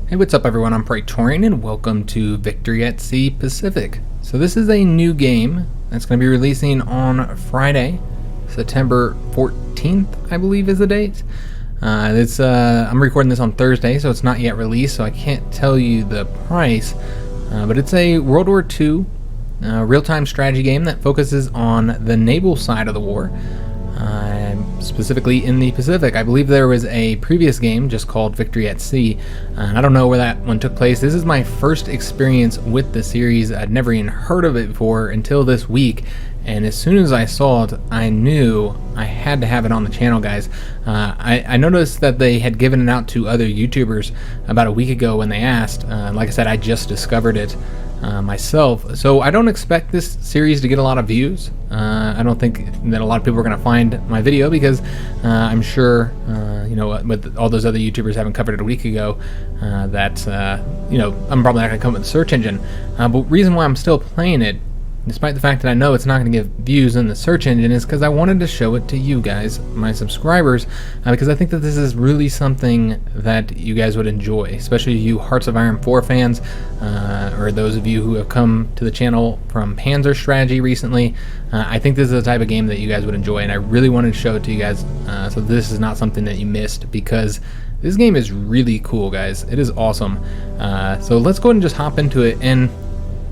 Hey, what's up everyone? I'm Praetorian and welcome to Victory at Sea Pacific. So this is a new game that's going to be releasing on Friday, September 14th, I believe is the date. I'm recording this on Thursday, so it's not yet released, so I can't tell you the price. But it's a World War II real-time strategy game that focuses on the naval side of the war. Specifically in the Pacific. I believe there was a previous game just called Victory at Sea. I don't know where that one took place. This is my first experience with the series. I'd never even heard of it before until this week, and as soon as I saw it, I knew I had to have it on the channel, guys. I noticed that they had given it out to other YouTubers about a week ago when they asked. Like I said, I just discovered it myself, so I don't expect this series to get a lot of views. I don't think that a lot of people are going to find my video because I'm sure, with all those other YouTubers having covered it a week ago, that I'm probably not going to come with the search engine. But reason why I'm still playing it, despite the fact that I know it's not going to get views in the search engine, is because I wanted to show it to you guys, my subscribers, because I think that this is really something that you guys would enjoy, especially you Hearts of Iron 4 fans, or those of you who have come to the channel from Panzer Strategy recently. I think this is the type of game that you guys would enjoy, and I really wanted to show it to you guys, so this is not something that you missed, because this game is really cool, guys. It is awesome. So let's go ahead and just hop into it. And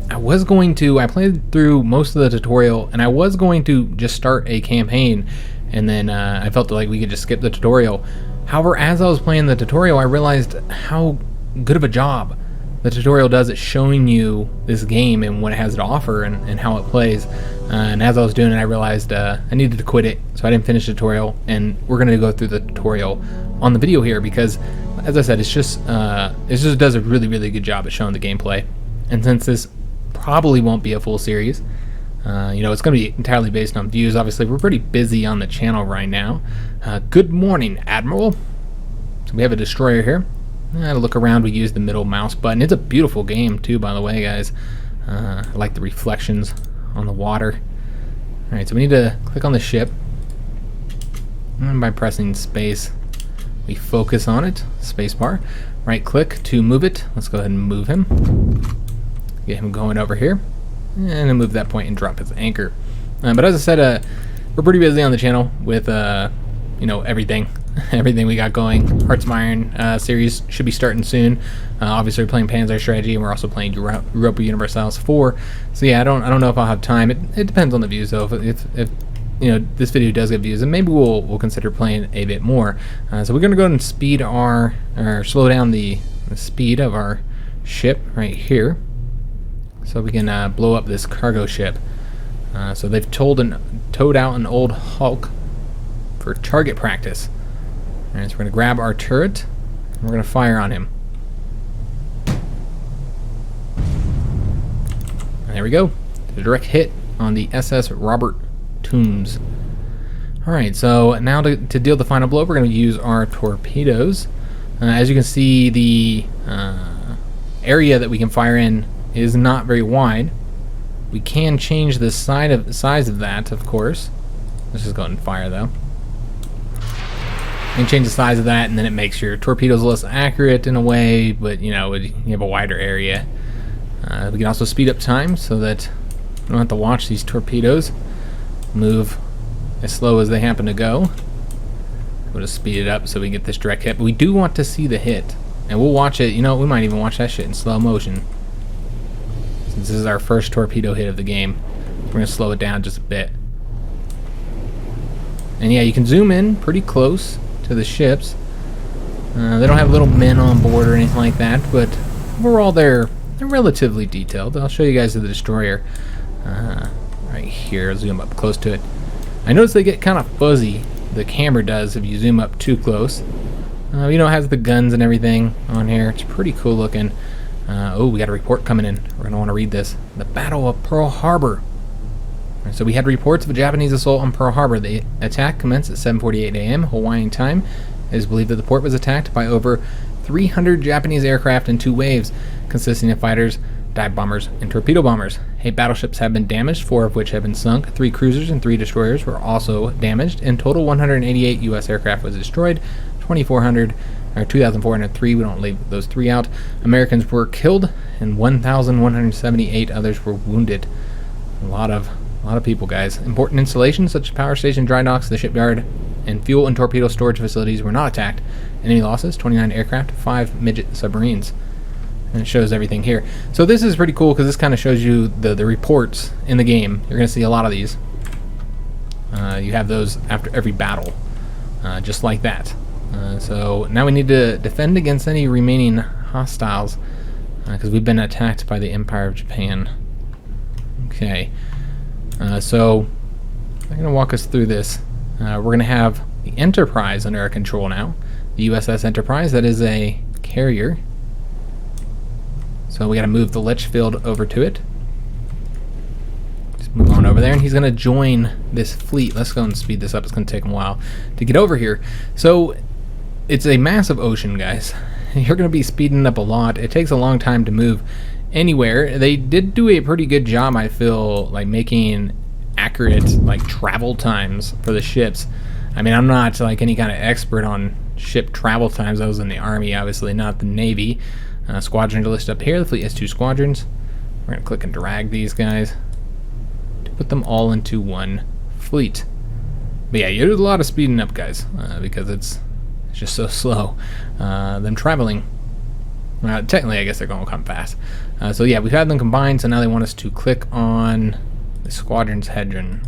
I played through most of the tutorial, and I was going to just start a campaign, and then I felt like we could just skip the tutorial. However, as I was playing the tutorial, I realized how good of a job the tutorial does at showing you this game and what it has to offer and how it plays. And as I was doing it, I realized I needed to quit it, so I didn't finish the tutorial, and we're going to go through the tutorial on the video here because, as I said, it just does a really, really good job at showing the gameplay. And since this probably won't be a full series, it's going to be entirely based on views. Obviously, we're pretty busy on the channel right now. Good morning, Admiral. So we have a destroyer here. To look around, we use the middle mouse button. It's a beautiful game too, by the way, guys. I like the reflections on the water. Alright, so we need to click on the ship, and by pressing space we focus on it, spacebar. Right click to move it. Let's go ahead and move him, get him going over here, and then move that point and drop his anchor. But as I said, we're pretty busy on the channel with everything we got going. Hearts of Iron series should be starting soon. Obviously we're playing Panzer Strategy, and we're also playing Europa Universalis 4. So yeah, I don't know if I'll have time. It depends on the views though. If this video does get views, and maybe we'll consider playing a bit more. So we're gonna go and slow down the speed of our ship right here, so we can blow up this cargo ship. So they've towed out an old Hulk for target practice. Alright, so we're going to grab our turret, and we're going to fire on him. And there we go. A direct hit on the SS Robert Toombs. Alright, so now to deal the final blow, we're going to use our torpedoes. As you can see, the area that we can fire in is not very wide. We can change the size of that, of course. Let's just go ahead and fire, though. You can change the size of that, and then it makes your torpedoes less accurate in a way, but you have a wider area. We can also speed up time so that we don't have to watch these torpedoes move as slow as they happen to go. We'll just speed it up so we can get this direct hit. But we do want to see the hit, and we'll watch it. We might even watch that shit in slow motion. Since this is our first torpedo hit of the game, we're going to slow it down just a bit. And yeah, you can zoom in pretty close to the ships. They don't have little men on board or anything like that, but overall they're relatively detailed. I'll show you guys the destroyer right here. I'll zoom up close to it. I notice they get kind of fuzzy, the camera does, if you zoom up too close. It has the guns and everything on here. It's pretty cool looking. Oh, we got a report coming in. We're going to want to read this. The Battle of Pearl Harbor. So we had reports of a Japanese assault on Pearl Harbor. The attack commenced at 7:48 a.m. Hawaiian time. It is believed that the port was attacked by over 300 Japanese aircraft in 2 waves, consisting of fighters, dive bombers, and torpedo bombers. 8 battleships have been damaged, 4 of which have been sunk. 3 cruisers and 3 destroyers were also damaged. In total, 188 U.S. aircraft was destroyed. 2,400 or 2,403. We don't leave those 3 out. Americans were killed, and 1,178 others were wounded. A lot of people, guys. Important installations such as power station, dry docks, the shipyard, and fuel and torpedo storage facilities were not attacked. Enemy losses: 29 aircraft, 5 midget submarines. And it shows everything here. So this is pretty cool because this kind of shows you the reports in the game. You're going to see a lot of these. You have those after every battle, just like that. So now we need to defend against any remaining hostiles because we've been attacked by the Empire of Japan. Okay, so I'm going to walk us through this. We're going to have the Enterprise under our control now. The USS Enterprise, that is a carrier. So we got to move the Litchfield over to it. Just move on over there, and he's going to join this fleet. Let's go and speed this up. It's going to take him a while to get over here. So it's a massive ocean, guys. You're going to be speeding up a lot. It takes a long time to move anywhere. They did do a pretty good job, I feel, like making accurate like travel times for the ships. I mean, I'm not like any kind of expert on ship travel times. I was in the Army, obviously, not the Navy. Squadrons are listed up here. The fleet has 2 squadrons. We're going to click and drag these guys to put them all into one fleet. But yeah, you do a lot of speeding up, guys, because it's just so slow. Them traveling. Technically, I guess they're going to come fast. So yeah, we've had them combined, so now they want us to click on the squadron's header,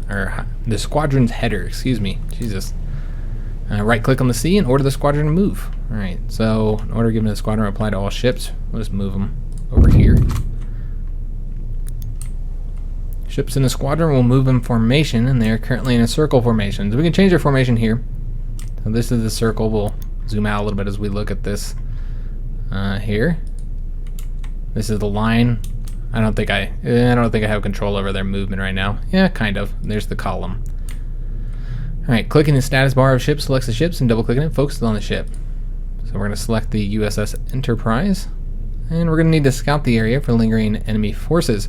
excuse me. Jesus. Right click on the C and order the squadron to move. Alright, so an order given to the squadron will apply to all ships. We'll just move them over here. Ships in the squadron will move in formation, and they are currently in a circle formation. So we can change their formation here. So this is the circle. We'll zoom out a little bit as we look at this here. This is the line. I don't think I have control over their movement right now. Yeah, kind of. There's the column. Alright, clicking the status bar of ship selects the ships, and double clicking it focuses on the ship. So we're going to select the USS Enterprise, and we're going to need to scout the area for lingering enemy forces.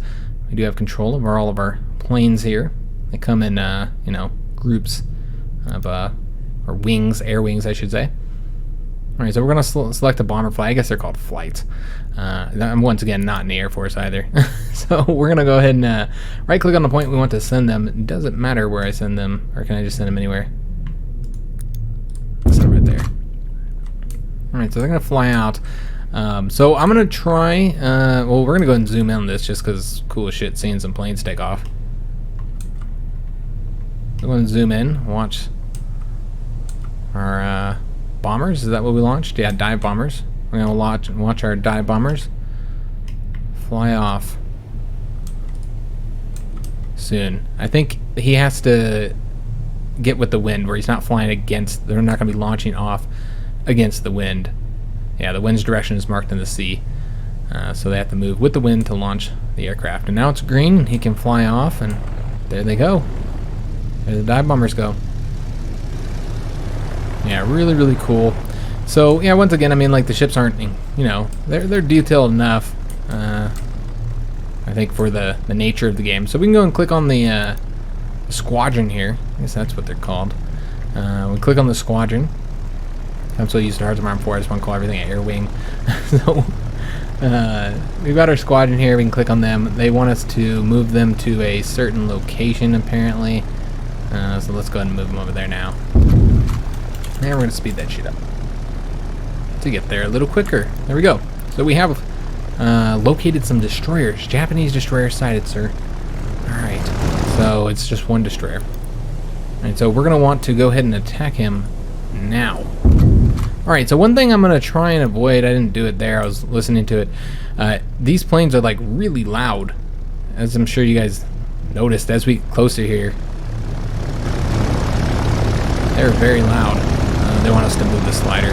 We do have control over all of our planes here. They come in, you know, groups of, or wings, air wings, I should say. Alright, so we're going to select a bomber flight. I guess they're called flights. I'm once again not in the Air Force either. So we're going to go ahead and right click on the point we want to send them. It doesn't matter where I send them, or can I just send them anywhere? So right there. Alright, so they're going to fly out. So I'm going to try, well, we're going to go ahead and zoom in on this just because it's cool as shit seeing some planes take off. We're going to zoom in, watch our bombers. Is that what we launched? Yeah, dive bombers. We're going to watch our dive bombers fly off soon. I think he has to get with the wind where he's not flying against, they're not going to be launching off against the wind. Yeah, the wind's direction is marked in the sea. So they have to move with the wind to launch the aircraft. And now it's green, he can fly off, and there they go. There the dive bombers go. Yeah, really, really cool. So, yeah, once again, I mean, like, the ships aren't, you know, they're detailed enough, I think, for the nature of the game. So we can go and click on the squadron here. I guess that's what they're called. We click on the squadron. I'm so used to Hearts of Iron 4, I just want to call everything an air wing. So, we've got our squadron here. We can click on them. They want us to move them to a certain location, apparently. So let's go ahead and move them over there now. And we're going to speed that shit up to get there a little quicker. There we go. So we have located some destroyers. Japanese destroyer sighted, sir. Alright. So it's just one destroyer. Alright, so we're going to want to go ahead and attack him now. Alright, so one thing I'm going to try and avoid, I didn't do it there, I was listening to it. These planes are like really loud, as I'm sure you guys noticed as we get closer here. They're very loud. They want us to move the slider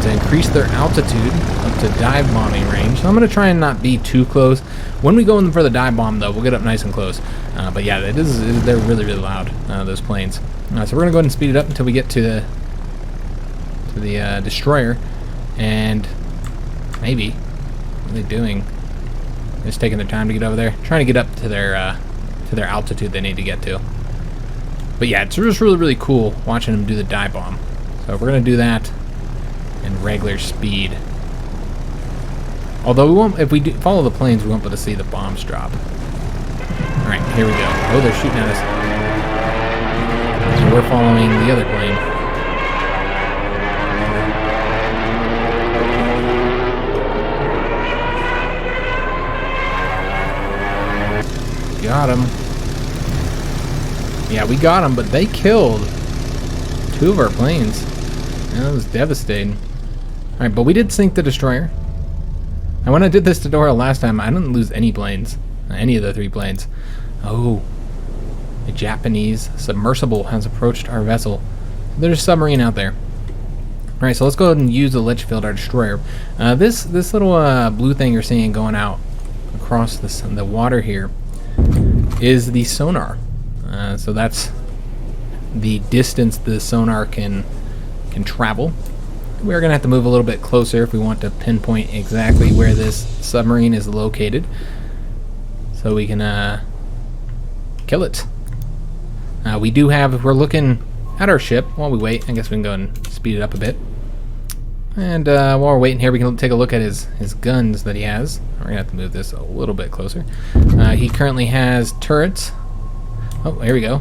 to increase their altitude up to dive bombing range. So I'm going to try and not be too close. When we go in for the dive bomb, though, we'll get up nice and close. But yeah, they're really, really loud, those planes. So we're going to go ahead and speed it up until we get to the destroyer. And maybe, what are they doing? They're just taking their time to get over there. Trying to get up to their altitude they need to get to. But yeah, it's just really, really cool watching them do the dive bomb. So we're going to do that. And regular speed. Although we won't, if we do follow the planes, we won't be able to see the bombs drop. All right, here we go. Oh, they're shooting at us. So we're following the other plane. Got him. Yeah, we got him, but they killed 2 of our planes. That was devastating. All right, but we did sink the destroyer. And when I did this tutorial last time, I didn't lose any planes. Any of the 3 planes. Oh. A Japanese submersible has approached our vessel. There's a submarine out there. Alright, so let's go ahead and use the Litchfield, our destroyer. This little blue thing you're seeing going out across the water here is the sonar. So that's the distance the sonar can travel. We're going to have to move a little bit closer if we want to pinpoint exactly where this submarine is located, so we can kill it. We do have, if we're looking at our ship while we wait, I guess we can go and speed it up a bit. And while we're waiting here, we can take a look at his guns that he has. We're going to have to move this a little bit closer. He currently has turrets. Oh, here we go.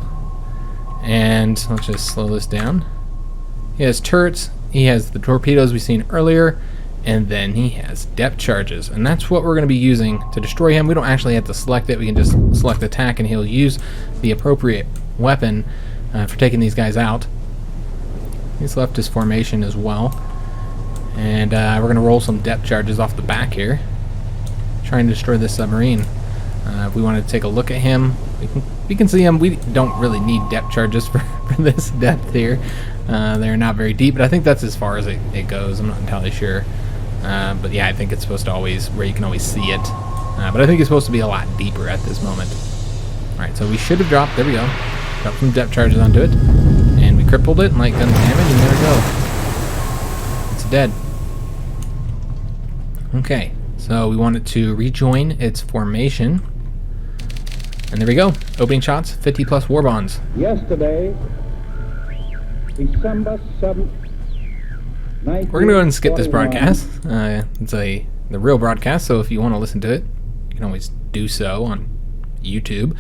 And let's just slow this down. He has turrets. He has the torpedoes we've seen earlier, and then he has depth charges, and that's what we're going to be using to destroy him. We don't actually have to select it. We can just select attack, and he'll use the appropriate weapon for taking these guys out. He's left his formation as well, and we're going to roll some depth charges off the back here, trying to destroy this submarine. If we want to take a look at him, we can see him. We don't really need depth charges for this depth here. They're not very deep, but I think that's as far as it goes. I'm not entirely sure. But yeah, I think it's supposed to always, where you can always see it. But I think it's supposed to be a lot deeper at this moment. Alright, so we should have dropped, there we go. Dropped some depth charges onto it. And we crippled it, light gun damage, and there we go. It's dead. Okay, so we want it to rejoin its formation. And there we go. Opening shots, 50 plus warbonds. Yesterday, December 7th, we're going to go ahead and skip this broadcast. It's the real broadcast, so if you want to listen to it, you can always do so on YouTube.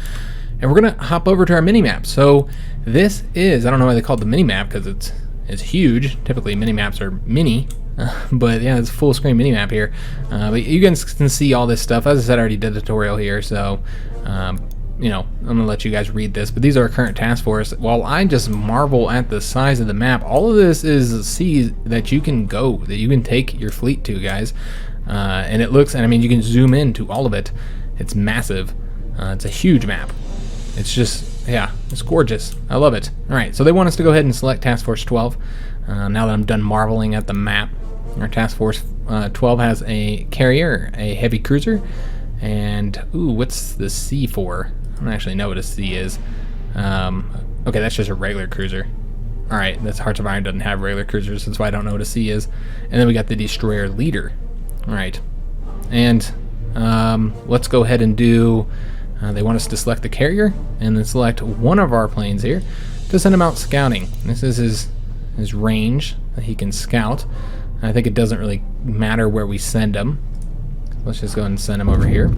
And we're going to hop over to our mini-map. So this is, I don't know why they call it the mini-map, because it's huge. Typically mini-maps are mini, but yeah, it's a full screen mini-map here. But you guys can see all this stuff. As I said, I already did the tutorial here, so you know, I'm going to let you guys read this, but these are our current task force. While I just marvel at the size of the map, all of this is seas that you can go, that you can take your fleet to, guys. And it looks, and I mean, you can zoom in to all of it. It's massive. It's a huge map. It's just, yeah, it's gorgeous. I love it. All right, so they want us to go ahead and select Task Force 12. Now that I'm done marveling at the map, our Task Force 12 has a carrier, a heavy cruiser, and, ooh, what's the C for? I don't actually know what a C is. Okay, that's just a regular cruiser. Alright, that's Hearts of Iron doesn't have regular cruisers, that's why I don't know what a C is. And then we got the destroyer leader. Alright, and let's go ahead and do, they want us to select the carrier, and then select one of our planes here to send him out scouting. This is his range that he can scout. I think it doesn't really matter where we send him. Let's just go ahead and send him over here.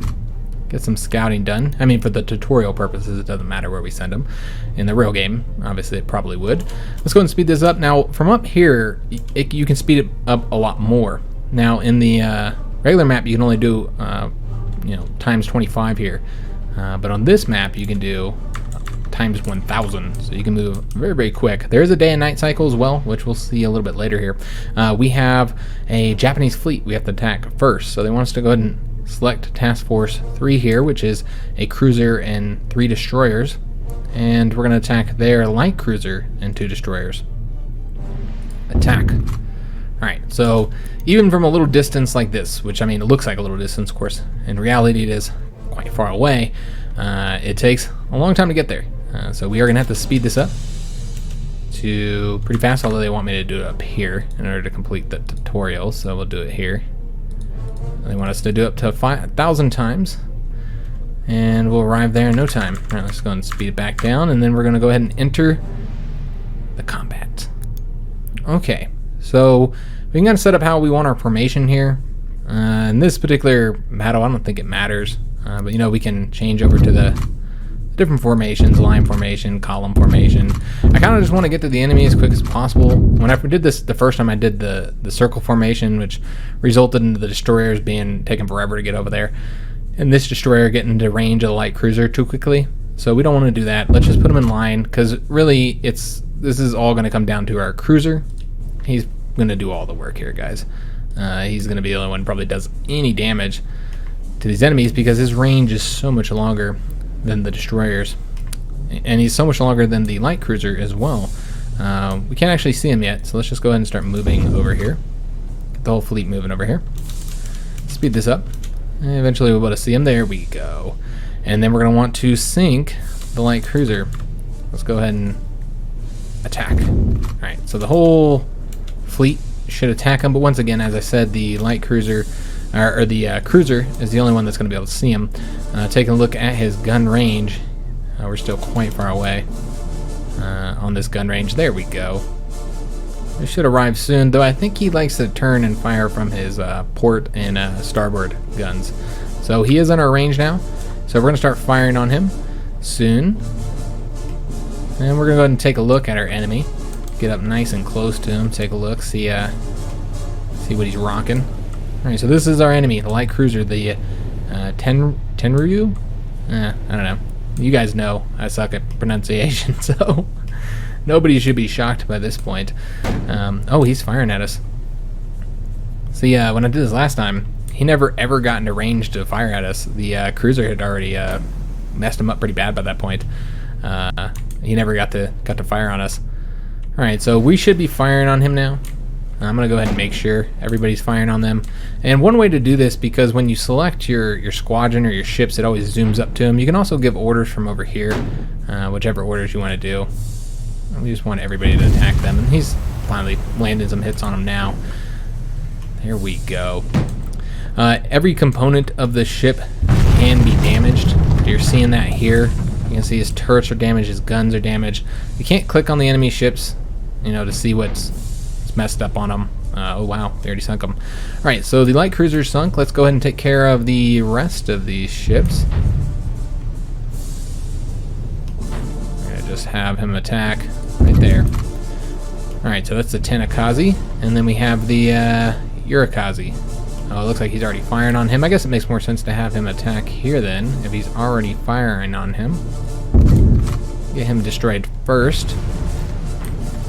Get some scouting done. I mean, for the tutorial purposes, it doesn't matter where we send them. In the real game, obviously, it probably would. Let's go ahead and speed this up. Now, from up here, you can speed it up a lot more. Now, in the regular map, you can only do, you know, times 25 here. But on this map, you can do times 1,000. So you can move very, very quick. There is a day and night cycle as well, which we'll see a little bit later here. We have a Japanese fleet we have to attack first. So they want us to go ahead and select Task Force 3 here, which is a cruiser and 3 destroyers, and we're going to attack their light cruiser and 2 destroyers. Attack. Alright, so even from a little distance like this, which I mean it looks like a little distance, of course, in reality it is quite far away, it takes a long time to get there. So we are going to have to speed this up to pretty fast, although they want me to do it up here in order to complete the tutorial, so we'll do it here. They want us to do up to 5,000 times, and we'll arrive there in no time. All right, let's go and speed it back down, and then we're going to go ahead and enter the combat. Okay, so we We can kind of set up how we want our formation here. In this particular battle, I don't think it matters, but you know, we can change over to the different formations, line formation, column formation. I kind of just want to get to the enemy as quick as possible. When I did this the first time, I did the circle formation, which resulted in the destroyers being taken forever to get over there, and this destroyer getting into range of the light cruiser too quickly. So we don't want to do that. Let's just put them in line, because really this is all going to come down to our cruiser. He's going to do all the work here, guys. He's going to be the only one who probably does any damage to these enemies, because his range is so much longer than the destroyers, and he's so much longer than the light cruiser as well. We can't actually see him yet, so let's just go ahead and start moving over here. Get the whole fleet moving over here. Speed this up, and eventually we'll be able to see him. There we go. And then we're going to want to sink the light cruiser. Let's go ahead and attack. Alright, so the whole fleet should attack him, but once again, as I said, the light cruiser, or the cruiser, is the only one that's going to be able to see him. Taking a look at his gun range, we're still quite far away on this gun range. There we go. We should arrive soon, though I think he likes to turn and fire from his port and starboard guns. So he is in our range now, so we're going to start firing on him soon. And we're going to go ahead and take a look at our enemy. Get up nice and close to him, take a look, see what he's rocking. Alright, so this is our enemy, the light cruiser, the Tenryu? I don't know. You guys know I suck at pronunciation, so nobody should be shocked by this point. Oh, he's firing at us. See, when I did this last time, he never ever got into range to fire at us. The cruiser had already messed him up pretty bad by that point. He never got to fire on us. Alright, so we should be firing on him now. I'm going to go ahead and make sure everybody's firing on them. And one way to do this, because when you select your squadron or your ships, it always zooms up to them. You can also give orders from over here, whichever orders you want to do. We just want everybody to attack them. And he's finally landed some hits on them now. There we go. Every component of the ship can be damaged. You're seeing that here. You can see his turrets are damaged, his guns are damaged. You can't click on the enemy ships, you know, to see what's messed up on them. Oh wow, they already sunk them. Alright, so the light cruiser's sunk. Let's go ahead and take care of the rest of these ships. I'm gonna just have him attack right there. Alright, so that's the Tanakazi, and then we have the Urikazi. Oh, it looks like he's already firing on him. I guess it makes more sense to have him attack here then, if he's already firing on him. Get him destroyed first.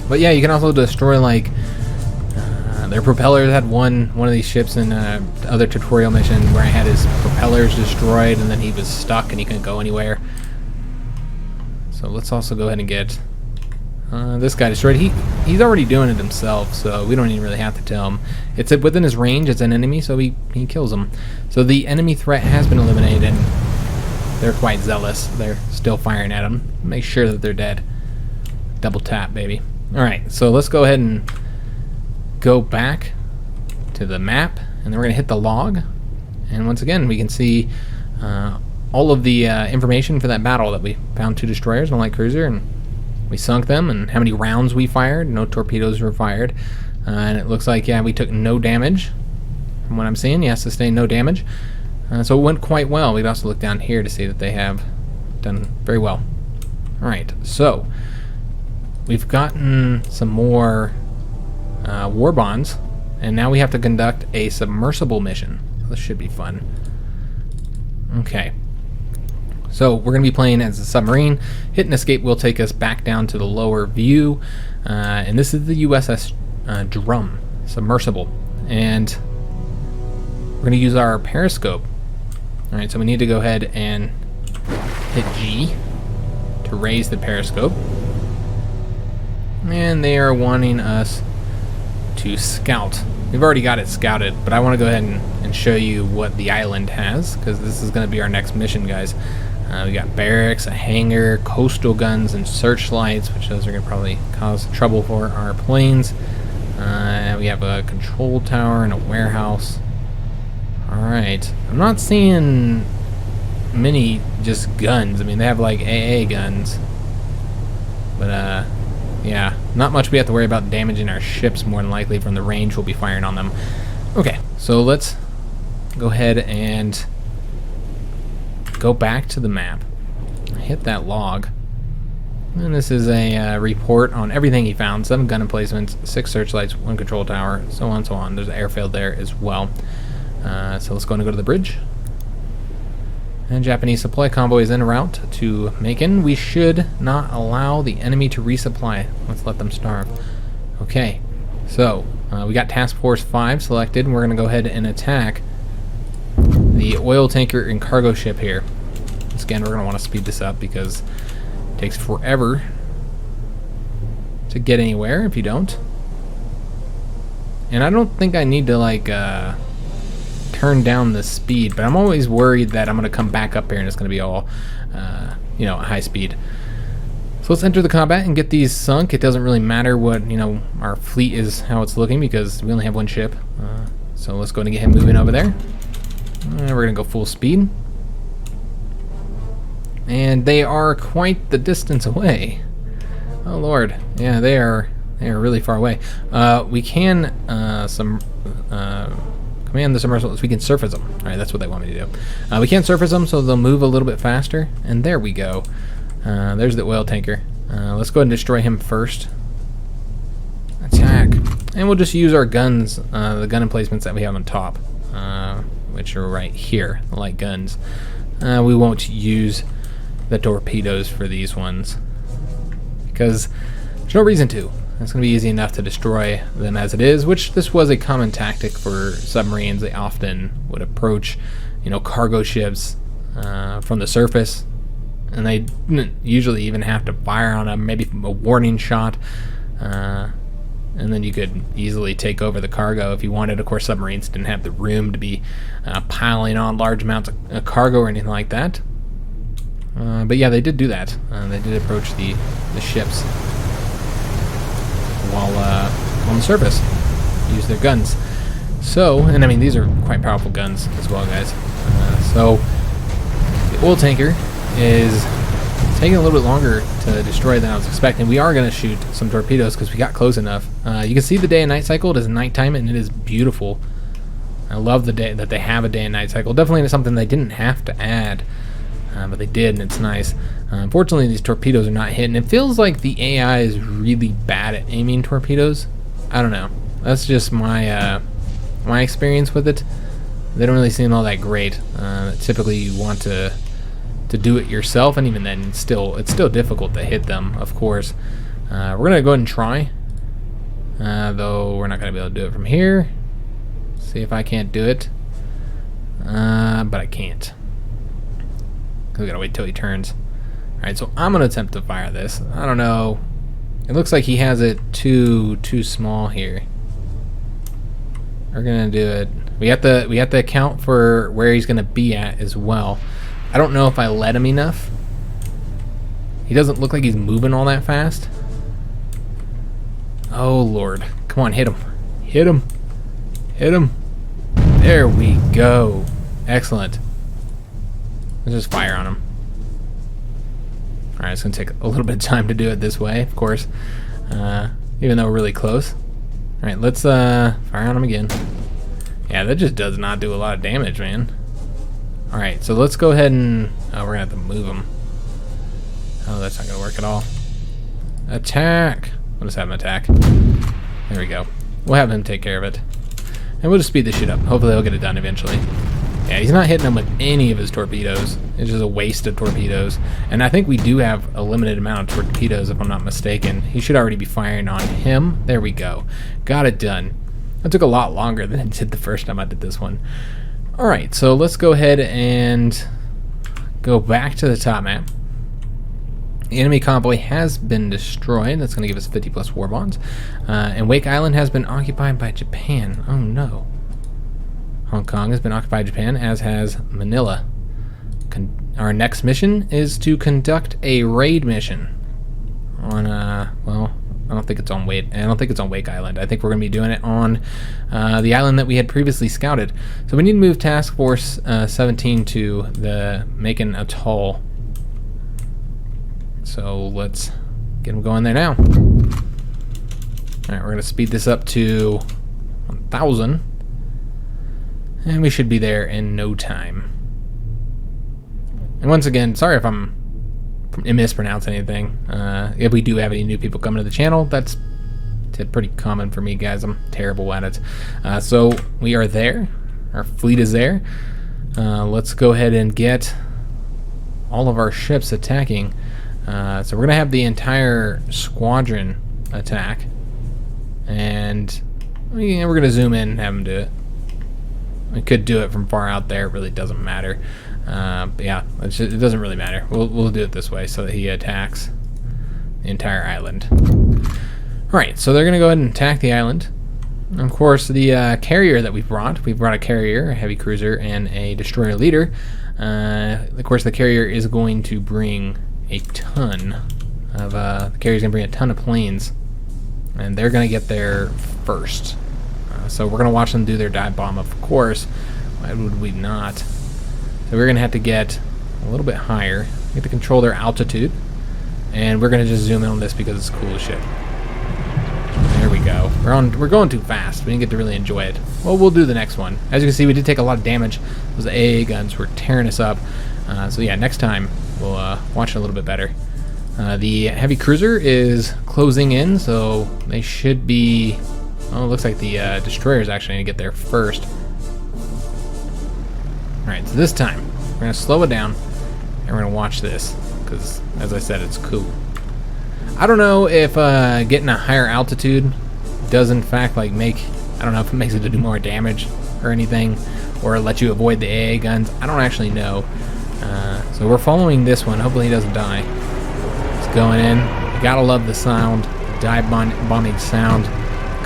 But yeah, you can also destroy, like, their propellers. I had one of these ships in the other tutorial mission where I had his propellers destroyed, and then he was stuck and he couldn't go anywhere. So let's also go ahead and get this guy destroyed. He's already doing it himself, so we don't even really have to tell him. It's within his range, it's an enemy, so he kills him. So the enemy threat has been eliminated, and they're quite zealous. They're still firing at him. Make sure that they're dead. Double tap, baby. Alright, so let's go ahead and go back to the map, and then we're going to hit the log. And once again, we can see all of the information for that battle, that we found 2 destroyers and a light cruiser, and we sunk them, and how many rounds we fired. No torpedoes were fired. And it looks like, yeah, we took no damage. From what I'm seeing, yes, sustained no damage. So it went quite well. We'd also look down here to see that they have done very well. Alright, so we've gotten some more warbonds, and now we have to conduct a submersible mission. This should be fun. Okay. So we're going to be playing as a submarine. Hit and escape will take us back down to the lower view. And this is the USS Drum submersible. And we're going to use our periscope. Alright, so we need to go ahead and hit G to raise the periscope. And they are wanting us to scout. We've already got it scouted, but I want to go ahead and show you what the island has, because this is going to be our next mission, guys. We got barracks, a hangar, coastal guns, and searchlights, which those are going to probably cause trouble for our planes. We have a control tower and a warehouse. Alright, I'm not seeing many just guns. I mean, they have like AA guns. But, yeah, not much we have to worry about damaging our ships, more than likely from the range we'll be firing on them. Okay, so let's go ahead and go back to the map. Hit that log. And this is a report on everything he found. 7 gun emplacements, 6 searchlights, 1 control tower, so on, so on. There's an airfield there as well. So let's go and go to the bridge. And Japanese supply convoy is en route to MAKIN. We should not allow the enemy to resupply. Let's let them starve. Okay, so we got Task Force 5 selected, and we're going to go ahead and attack the oil tanker and cargo ship here. Once again, we're going to want to speed this up because it takes forever to get anywhere if you don't. And I don't think I need to, like, turn down the speed, but I'm always worried that I'm going to come back up here and it's going to be all, you know, high speed. So let's enter the combat and get these sunk. It doesn't really matter what, you know, our fleet is, how it's looking, because we only have 1 ship. So let's go and get him moving over there. And we're going to go full speed. And they are quite the distance away. Oh Lord, yeah, they are really far away. We can command the submersibles. We can surface them. All right, that's what they want me to do. We can surface them so they'll move a little bit faster. And there we go. There's the oil tanker. Let's go ahead and destroy him first. Attack. And we'll just use our guns, the gun emplacements that we have on top, which are right here, the light guns. We won't use the torpedoes for these ones because there's no reason to. It's going to be easy enough to destroy them as it is, which this was a common tactic for submarines. They often would approach, you know, cargo ships from the surface, and they didn't usually even have to fire on them, maybe a warning shot, and then you could easily take over the cargo if you wanted. Of course, submarines didn't have the room to be piling on large amounts of cargo or anything like that. But yeah, they did do that. They did approach the ships while on the surface, use their guns. So, and I mean, these are quite powerful guns as well, guys. So the oil tanker is taking a little bit longer to destroy than I was expecting. We are going to shoot some torpedoes because we got close enough. You can see the day and night cycle. It is nighttime and it is beautiful. I love the day that they have a day and night cycle. Definitely something they didn't have to add, but they did, and it's nice. Unfortunately, these torpedoes are not hitting. It feels like the AI is really bad at aiming torpedoes. I don't know. That's just my my experience with it. They don't really seem all that great. Typically, you want to do it yourself, and even then, it's still difficult to hit them. Of course, we're gonna go ahead and try. Though we're not gonna be able to do it from here. See if I can't do it. But I can't. We gotta wait till he turns. Alright, so I'm gonna attempt to fire this. I don't know. It looks like he has it too small here. We're gonna do it. We have to account for where he's gonna be at as well. I don't know if I let him enough. He doesn't look like he's moving all that fast. Oh Lord. Come on, hit him. Hit him. Hit him. There we go. Excellent. Let's just fire on him. Alright, it's going to take a little bit of time to do it this way, of course. Even though we're really close. Alright, let's fire on him again. Yeah, that just does not do a lot of damage, man. Alright, so let's go ahead and... Oh, we're going to have to move him. Oh, that's not going to work at all. Attack! We'll just have him attack. There we go. We'll have him take care of it. And we'll just speed this shit up. Hopefully he'll get it done eventually. Yeah, he's not hitting them with any of his torpedoes. It's just a waste of torpedoes. And I think we do have a limited amount of torpedoes, if I'm not mistaken. He should already be firing on him. There we go. Got it done. That took a lot longer than it did the first time I did this one. Alright, so let's go ahead and go back to the top map. The enemy convoy has been destroyed. That's going to give us 50 plus war bonds. And Wake Island has been occupied by Japan. Oh no. Hong Kong has been occupied by Japan, as has Manila. Our next mission is to conduct a raid mission on, well, I don't think it's on Wake Island. I think we're going to be doing it on the island that we had previously scouted. So we need to move Task Force 17 to the MAKIN ATOLL. So let's get them going there now. Alright, we're going to speed this up to 1,000. And we should be there in no time. And once again, sorry if I'm mispronouncing anything. If we do have any new people coming to the channel, that's pretty common for me, guys. I'm terrible at it. So we are there. Our fleet is there. Let's go ahead and get all of our ships attacking. So we're going to have the entire squadron attack. And we're going to zoom in and have them do it. We could do it from far out there. It really doesn't matter. But yeah, it doesn't really matter. We'll do it this way so that he attacks the entire island. Alright, so they're going to go ahead and attack the island. And of course, the carrier that we brought a carrier, a heavy cruiser, and a destroyer leader. Of course, the carrier is going to bring a ton of, the carrier's going to bring a ton of planes. And they're going to get there first. So we're going to watch them do their dive bomb, of course. Why would we not? So we're going to have to get a little bit higher. We have to control their altitude. And we're going to just zoom in on this because it's cool as shit. There we go. We're going too fast. We didn't get to really enjoy it. Well, we'll do the next one. As you can see, we did take a lot of damage. Those AA guns were tearing us up. So yeah, next time we'll watch it a little bit better. The heavy cruiser is closing in, so they should be... Oh, it looks like the destroyer is actually going to get there first. Alright, so this time, we're going to slow it down, and we're going to watch this, because, as I said, it's cool. I don't know if getting a higher altitude does, in fact, like make... I don't know if it makes it to do more damage or anything, or let you avoid the AA guns. I don't actually know. So we're following this one. Hopefully he doesn't die. It's going in. You gotta love the sound. Dive bombing sound.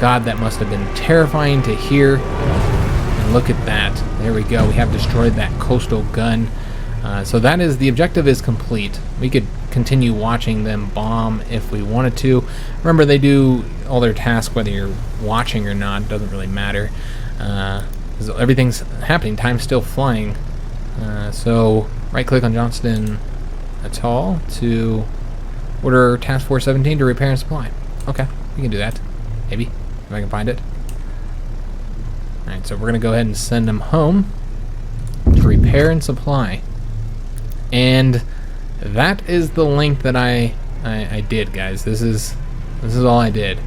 God, that must have been terrifying to hear. And look at that. There we go. We have destroyed that coastal gun. So that is, the objective is complete. We could continue watching them bomb if we wanted to. Remember, they do all their tasks whether you're watching or not. It doesn't really matter. Everything's happening. Time's still flying. So right click on JOHNSTON ATOLL to order Task Force 17 to repair and supply. Okay, we can do that. Maybe, if I can find it. Alright, so we're going to go ahead and send them home to repair and supply. And that is the length that I did, guys. This is all I did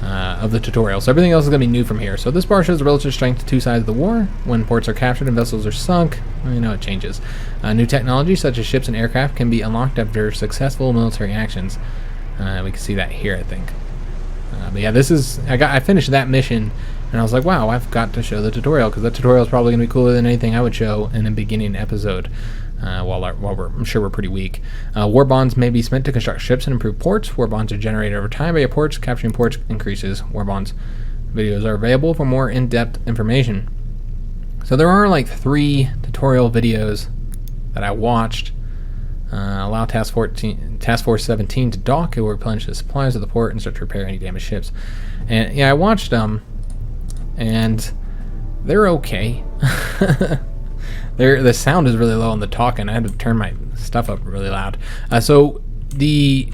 of the tutorial. So everything else is going to be new from here. So this bar shows the relative strength to two sides of the war. When ports are captured and vessels are sunk, you know it changes. New technology such as ships and aircraft can be unlocked after successful military actions. We can see that here, I think. But yeah, this is... I finished that mission, and I was like, wow, I've got to show the tutorial, because that tutorial is probably going to be cooler than anything I would show in a beginning episode. I'm sure we're pretty weak. War bonds may be spent to construct ships and improve ports. War bonds are generated over time by your ports. Capturing ports increases war bonds. Videos are available for more in-depth information. So there are like 3 tutorial videos that I watched. Allow Task Force 17 to dock. It will replenish the supplies of the port and start to repair any damaged ships. And yeah, I watched them, and they're okay. The sound is really low on the talking. I had to turn my stuff up really loud. So the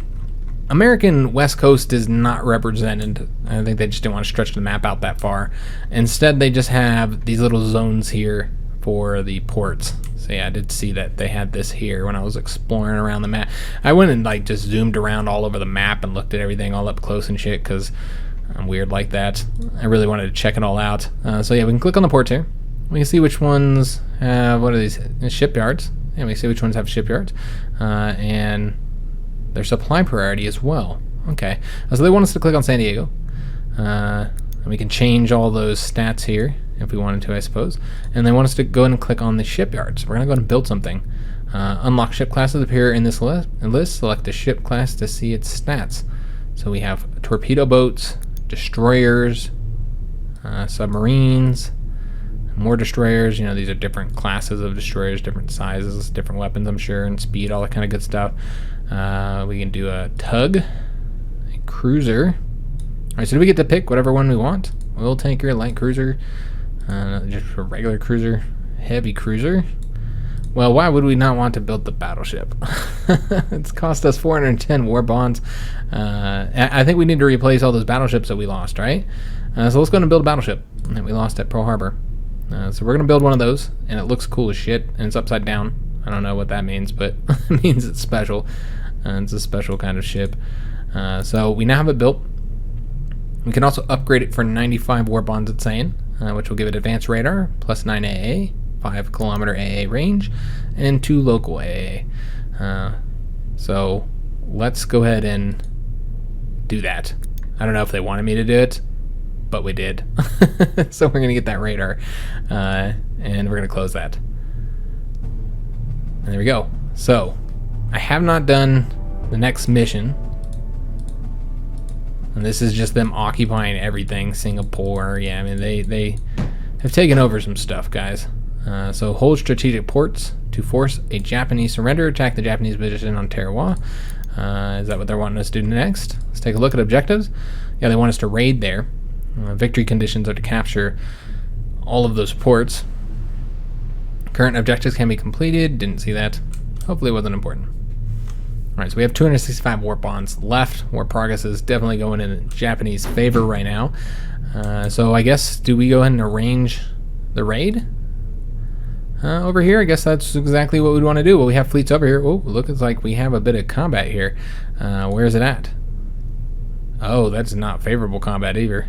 American West Coast is not represented. I think they just didn't want to stretch the map out that far. Instead, they just have these little zones here for the ports. So yeah, I did see that they had this here when I was exploring around the map. I went and like just zoomed around all over the map and looked at everything all up close and shit, because I'm weird like that. I really wanted to check it all out. So yeah, we can click on the ports here. We can see which ones have, what are these, shipyards. And we can see which ones have shipyards. And their supply priority as well. Okay, so they want us to click on San Diego. And we can change all those stats here if we wanted to, I suppose. And they want us to go ahead and click on the shipyards. We're going to go ahead and build something. Unlock ship classes appear in this list. Select a ship class to see its stats. So we have torpedo boats, destroyers, submarines, more destroyers. You know, these are different classes of destroyers, different sizes, different weapons, I'm sure, and speed, all that kind of good stuff. We can do a tug, a cruiser. All right, so do we get to pick whatever one we want? Oil tanker, light cruiser, just a regular cruiser, heavy cruiser, Well, why would we not want to build the battleship? It's cost us 410 war bonds. I think we need to replace all those battleships that we lost, right? So let's go and build a battleship that we lost at Pearl Harbor. So we're going to build one of those, and it looks cool as shit, and it's upside down. I don't know what that means, but it means it's special. It's a special kind of ship. So we now have it built. We can also upgrade it for 95 war bonds, it's saying, which will give it advanced radar, plus 9 AA, 5 kilometer AA range, and 2 local AA. So let's go ahead and do that. I don't know if they wanted me to do it, but we did. So we're going to get that radar, and we're going to close that. And there we go. So I have not done the next mission. And this is just them occupying everything. Singapore, yeah, I mean, they have taken over some stuff, guys. So hold strategic ports to force a Japanese surrender. Attack the Japanese position on TARAWA. Is that what they're wanting us to do next? Let's take a look at objectives. Yeah, they want us to raid there. Victory conditions are to capture all of those ports. Current objectives can be completed. Didn't see that. Hopefully it wasn't important. Alright, so we have 265 war bonds left. War progress is definitely going in Japanese favor right now. So I guess, do we go ahead and arrange the raid? Over here, I guess that's exactly what we'd want to do. Well, we have fleets over here. Oh, look, it's like we have a bit of combat here. Where is it at? Oh, that's not favorable combat either.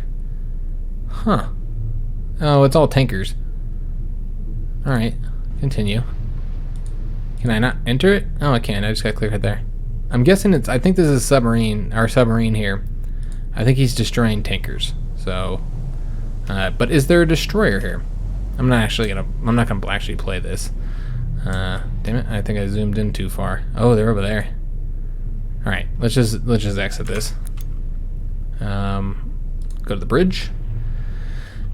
Huh. Oh, it's all tankers. Alright, continue. Can I not enter it? Oh, I can. I just got click right there. I'm guessing it's, I think this is a submarine, our submarine here. I think he's destroying tankers. So, but is there a destroyer here? I'm not gonna actually play this. Damn it, I think I zoomed in too far. Oh, they're over there. Alright, let's just exit this. Go to the bridge.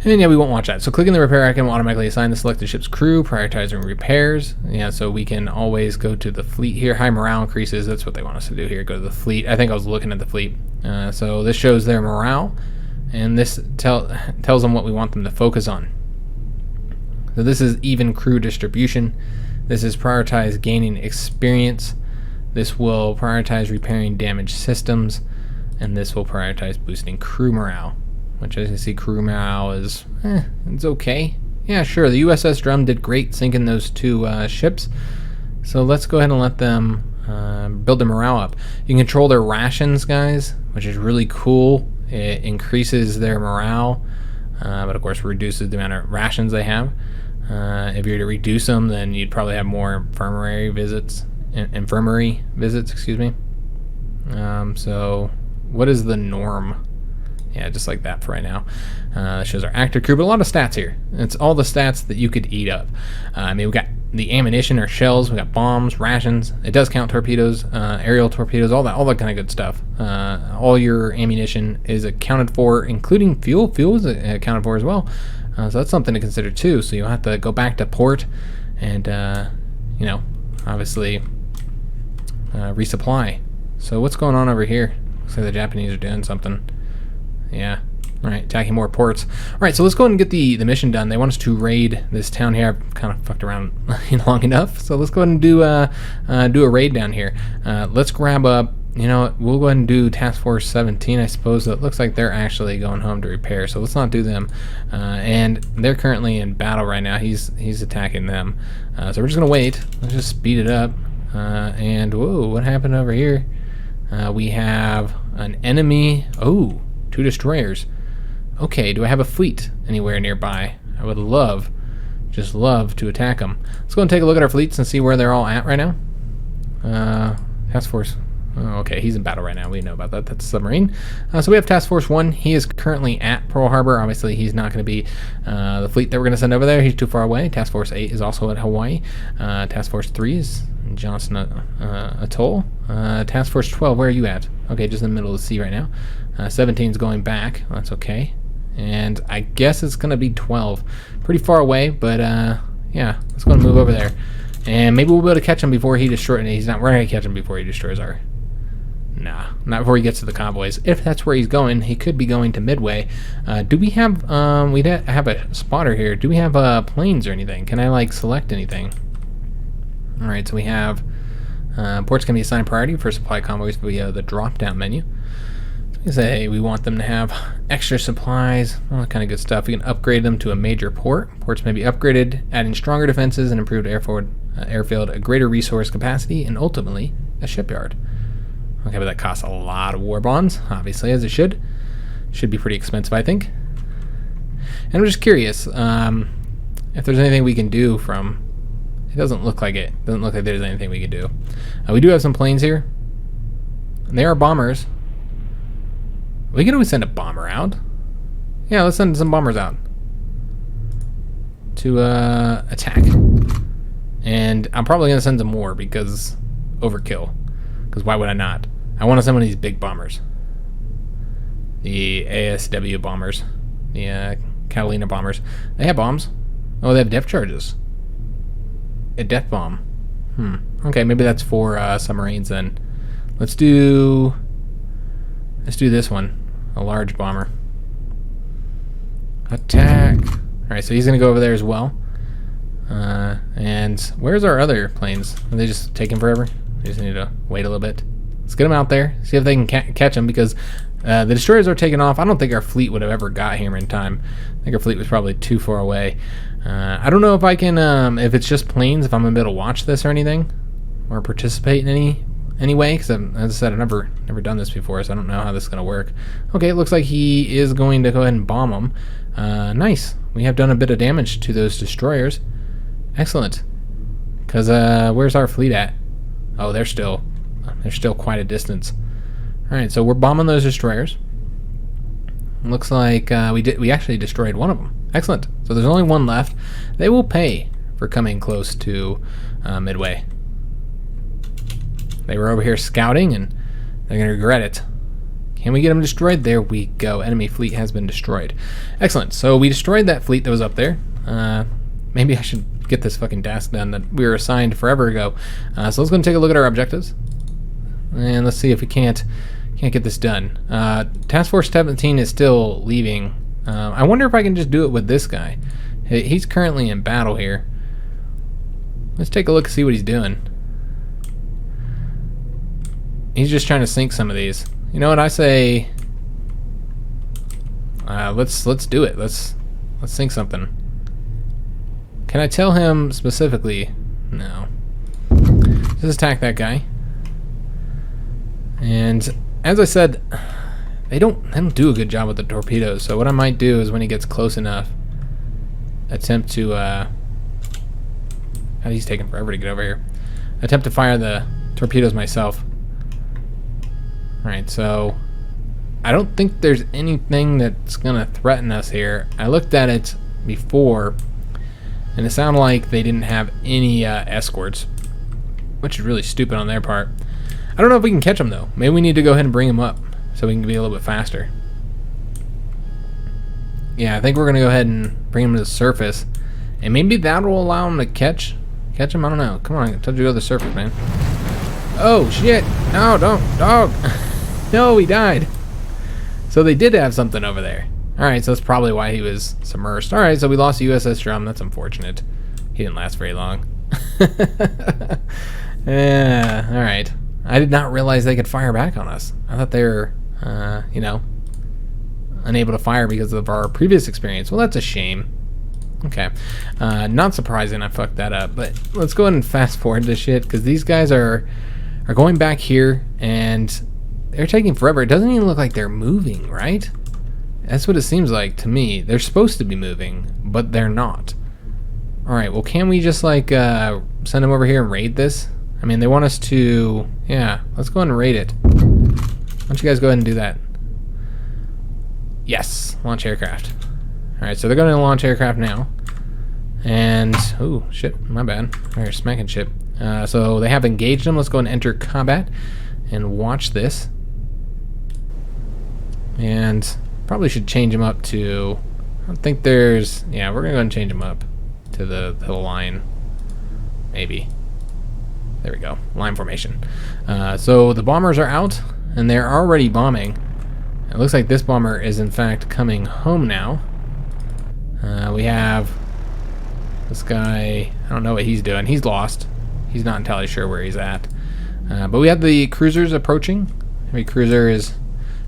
And yeah, we won't watch that. So clicking the repair icon will automatically assign the selected ship's crew, prioritizing repairs. Yeah, so we can always go to the fleet here. High morale increases. That's what they want us to do here. Go to the fleet. I think I was looking at the fleet. So this shows their morale, and this tells them what we want them to focus on. So this is even crew distribution. This is prioritize gaining experience. This will prioritize repairing damaged systems, and this will prioritize boosting crew morale. Which, as you see, crew morale is, it's okay. Yeah, sure, the USS Drum did great sinking those 2 ships. So let's go ahead and let them build their morale up. You can control their rations, guys, which is really cool. It increases their morale, but of course reduces the amount of rations they have. If you're to reduce them, then you'd probably have more infirmary visits, excuse me. So what is the norm? Yeah, just like that for right now. That shows our active crew, but a lot of stats here. It's all the stats that you could eat up. I mean, we got the ammunition or shells, we got bombs, rations. It does count torpedoes, aerial torpedoes, all that kind of good stuff. All your ammunition is accounted for, including fuel. Fuel is accounted for as well. So that's something to consider too. So you'll have to go back to port and, you know, obviously resupply. So what's going on over here? Looks like the Japanese are doing something. Yeah. Alright, attacking more ports. Alright, so let's go ahead and get the mission done. They want us to raid this town here. I've kind of fucked around long enough. So let's go ahead and do a raid down here. Let's grab up, you know what, we'll go ahead and do Task Force 17, I suppose. It looks like they're actually going home to repair, so let's not do them. And they're currently in battle right now. He's attacking them. So we're just going to wait. Let's just speed it up. And, whoa, what happened over here? We have an enemy. Oh, 2 destroyers. Okay, do I have a fleet anywhere nearby? I would just love to attack them. Let's go and take a look at our fleets and see where they're all at right now. Task Force. Oh, okay, he's in battle right now. We know about that. That's a submarine. So we have Task Force 1. He is currently at Pearl Harbor. Obviously, he's not going to be the fleet that we're going to send over there. He's too far away. Task Force 8 is also at Hawaii. Task Force 3 is Johnston Atoll. Task Force 12, where are you at? Okay, just in the middle of the sea right now. 17 is going back. Well, that's okay. And I guess it's going to be 12. Pretty far away, but yeah, let's go and move over there. And maybe we'll be able to catch him before he destroys. We're not going to catch him before he destroys our... Nah, not before he gets to the convoys. If that's where he's going, he could be going to Midway. Do we have... we have a spotter here. Do we have planes or anything? Can I, like, select anything? Alright, so we have ports can be assigned priority for supply convoys via the drop-down menu. So we say we want them to have extra supplies, all that kind of good stuff. We can upgrade them to a major port. Ports may be upgraded, adding stronger defenses and improved airfield, a greater resource capacity, and ultimately a shipyard. Okay, but that costs a lot of war bonds, obviously, as it should. Should be pretty expensive, I think. And I'm just curious if there's anything we can do from... It doesn't look like it. Doesn't look like there's anything we can do. We do have some planes here. And they are bombers. We can always send a bomber out. Yeah, let's send some bombers out to attack. And I'm probably going to send some more because overkill. Because why would I not? I want to send one of these big bombers. The ASW bombers. The Catalina bombers. They have bombs. Oh, they have depth charges. A death bomb. Okay, maybe that's for submarines then. Let's do this one. A large bomber. Attack. Alright, so he's gonna go over there as well. And where's our other planes? Are they just taking forever? We just need to wait a little bit. Let's get them out there. See if they can catch them, because the destroyers are taking off. I don't think our fleet would have ever got here in time. I think our fleet was probably too far away. I don't know if I can, if it's just planes, if I'm gonna be able to watch this or anything, or participate in any way, because as I said, I've never done this before, so I don't know how this is gonna work. Okay, it looks like he is going to go ahead and bomb them. Nice. We have done a bit of damage to those destroyers. Excellent. Because where's our fleet at? Oh, they're still quite a distance. All right, so we're bombing those destroyers. Looks like we actually destroyed one of them. Excellent. So there's only one left. They will pay for coming close to Midway. They were over here scouting, and they're going to regret it. Can we get them destroyed? There we go. Enemy fleet has been destroyed. Excellent. So we destroyed that fleet that was up there. Maybe I should get this fucking task done that we were assigned forever ago. So let's go and take a look at our objectives. And let's see if we can't get this done. Task Force 17 is still leaving. I wonder if I can just do it with this guy. He's currently in battle here. Let's take a look and see what he's doing. He's just trying to sink some of these. You know what I say? Let's do it. Let's sink something. Can I tell him specifically? No. Just attack that guy. And as I said, they don't do a good job with the torpedoes. So what I might do is when he gets close enough, attempt to he's taking forever to get over here. Attempt to fire the torpedoes myself. Alright, so I don't think there's anything that's gonna threaten us here. I looked at it before, and it sounded like they didn't have any escorts, which is really stupid on their part. I don't know if we can catch them though. Maybe we need to go ahead and bring them up so we can be a little bit faster. Yeah, I think we're gonna go ahead and bring them to the surface, and maybe that will allow them to catch them. I don't know. Come on, I told you to go to the surface, man. Oh shit! No, don't, dog. No, he died. So they did have something over there. Alright, so that's probably why he was submerged. Alright, so we lost USS Drum. That's unfortunate. He didn't last very long. Yeah, alright. I did not realize they could fire back on us. I thought they were, you know, unable to fire because of our previous experience. Well, that's a shame. Okay. Not surprising I fucked that up, but let's go ahead and fast forward this shit, because these guys are going back here, and they're taking forever. It doesn't even look like they're moving, right? That's what it seems like to me. They're supposed to be moving, but they're not. Alright, well, can we just, like, send them over here and raid this? I mean, they want us to... Yeah, let's go ahead and raid it. Why don't you guys go ahead and do that? Yes, launch aircraft. Alright, so they're going to launch aircraft now. And... Oh, shit, my bad. They're smacking ship. So they have engaged them. Let's go and enter combat and watch this. And probably should change them up to... I don't think there's... Yeah, we're going to go and change them up to the line. Maybe. There we go. Line formation. So the bombers are out, and they're already bombing. It looks like this bomber is in fact coming home now. We have this guy... I don't know what he's doing. He's lost. He's not entirely sure where he's at. But we have the cruisers approaching. Heavy cruiser is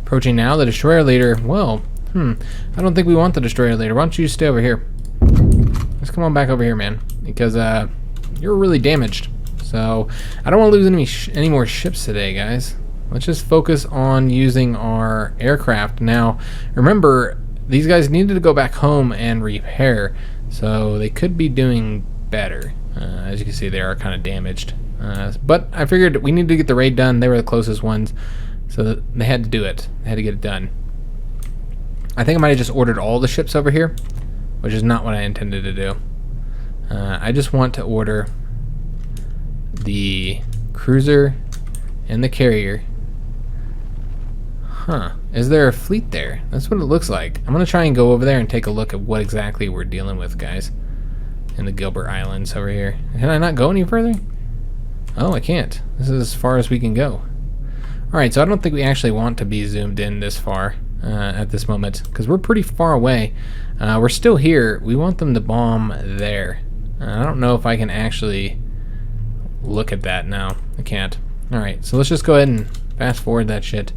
approaching now. The destroyer leader, well, I don't think we want the destroyer leader. Why don't you stay over here? Let's come on back over here, man, because you're really damaged. So I don't want to lose any more ships today, guys. Let's just focus on using our aircraft. Now, remember, these guys needed to go back home and repair, so they could be doing better. As you can see, they are kind of damaged. But I figured we needed to get the raid done. They were the closest ones, so they had to do it. They had to get it done. I think I might have just ordered all the ships over here, which is not what I intended to do. I just want to order the cruiser and the carrier. Is there a fleet there? That's what it looks like. I'm going to try and go over there and take a look at what exactly we're dealing with, guys. In the Gilbert Islands over here. Can I not go any further? Oh, I can't. This is as far as we can go. Alright, so I don't think we actually want to be zoomed in this far at this moment, because we're pretty far away. We're still here. We want them to bomb there. I don't know if I can actually look at that now. I can't. Alright, so let's just go ahead and fast forward that shit.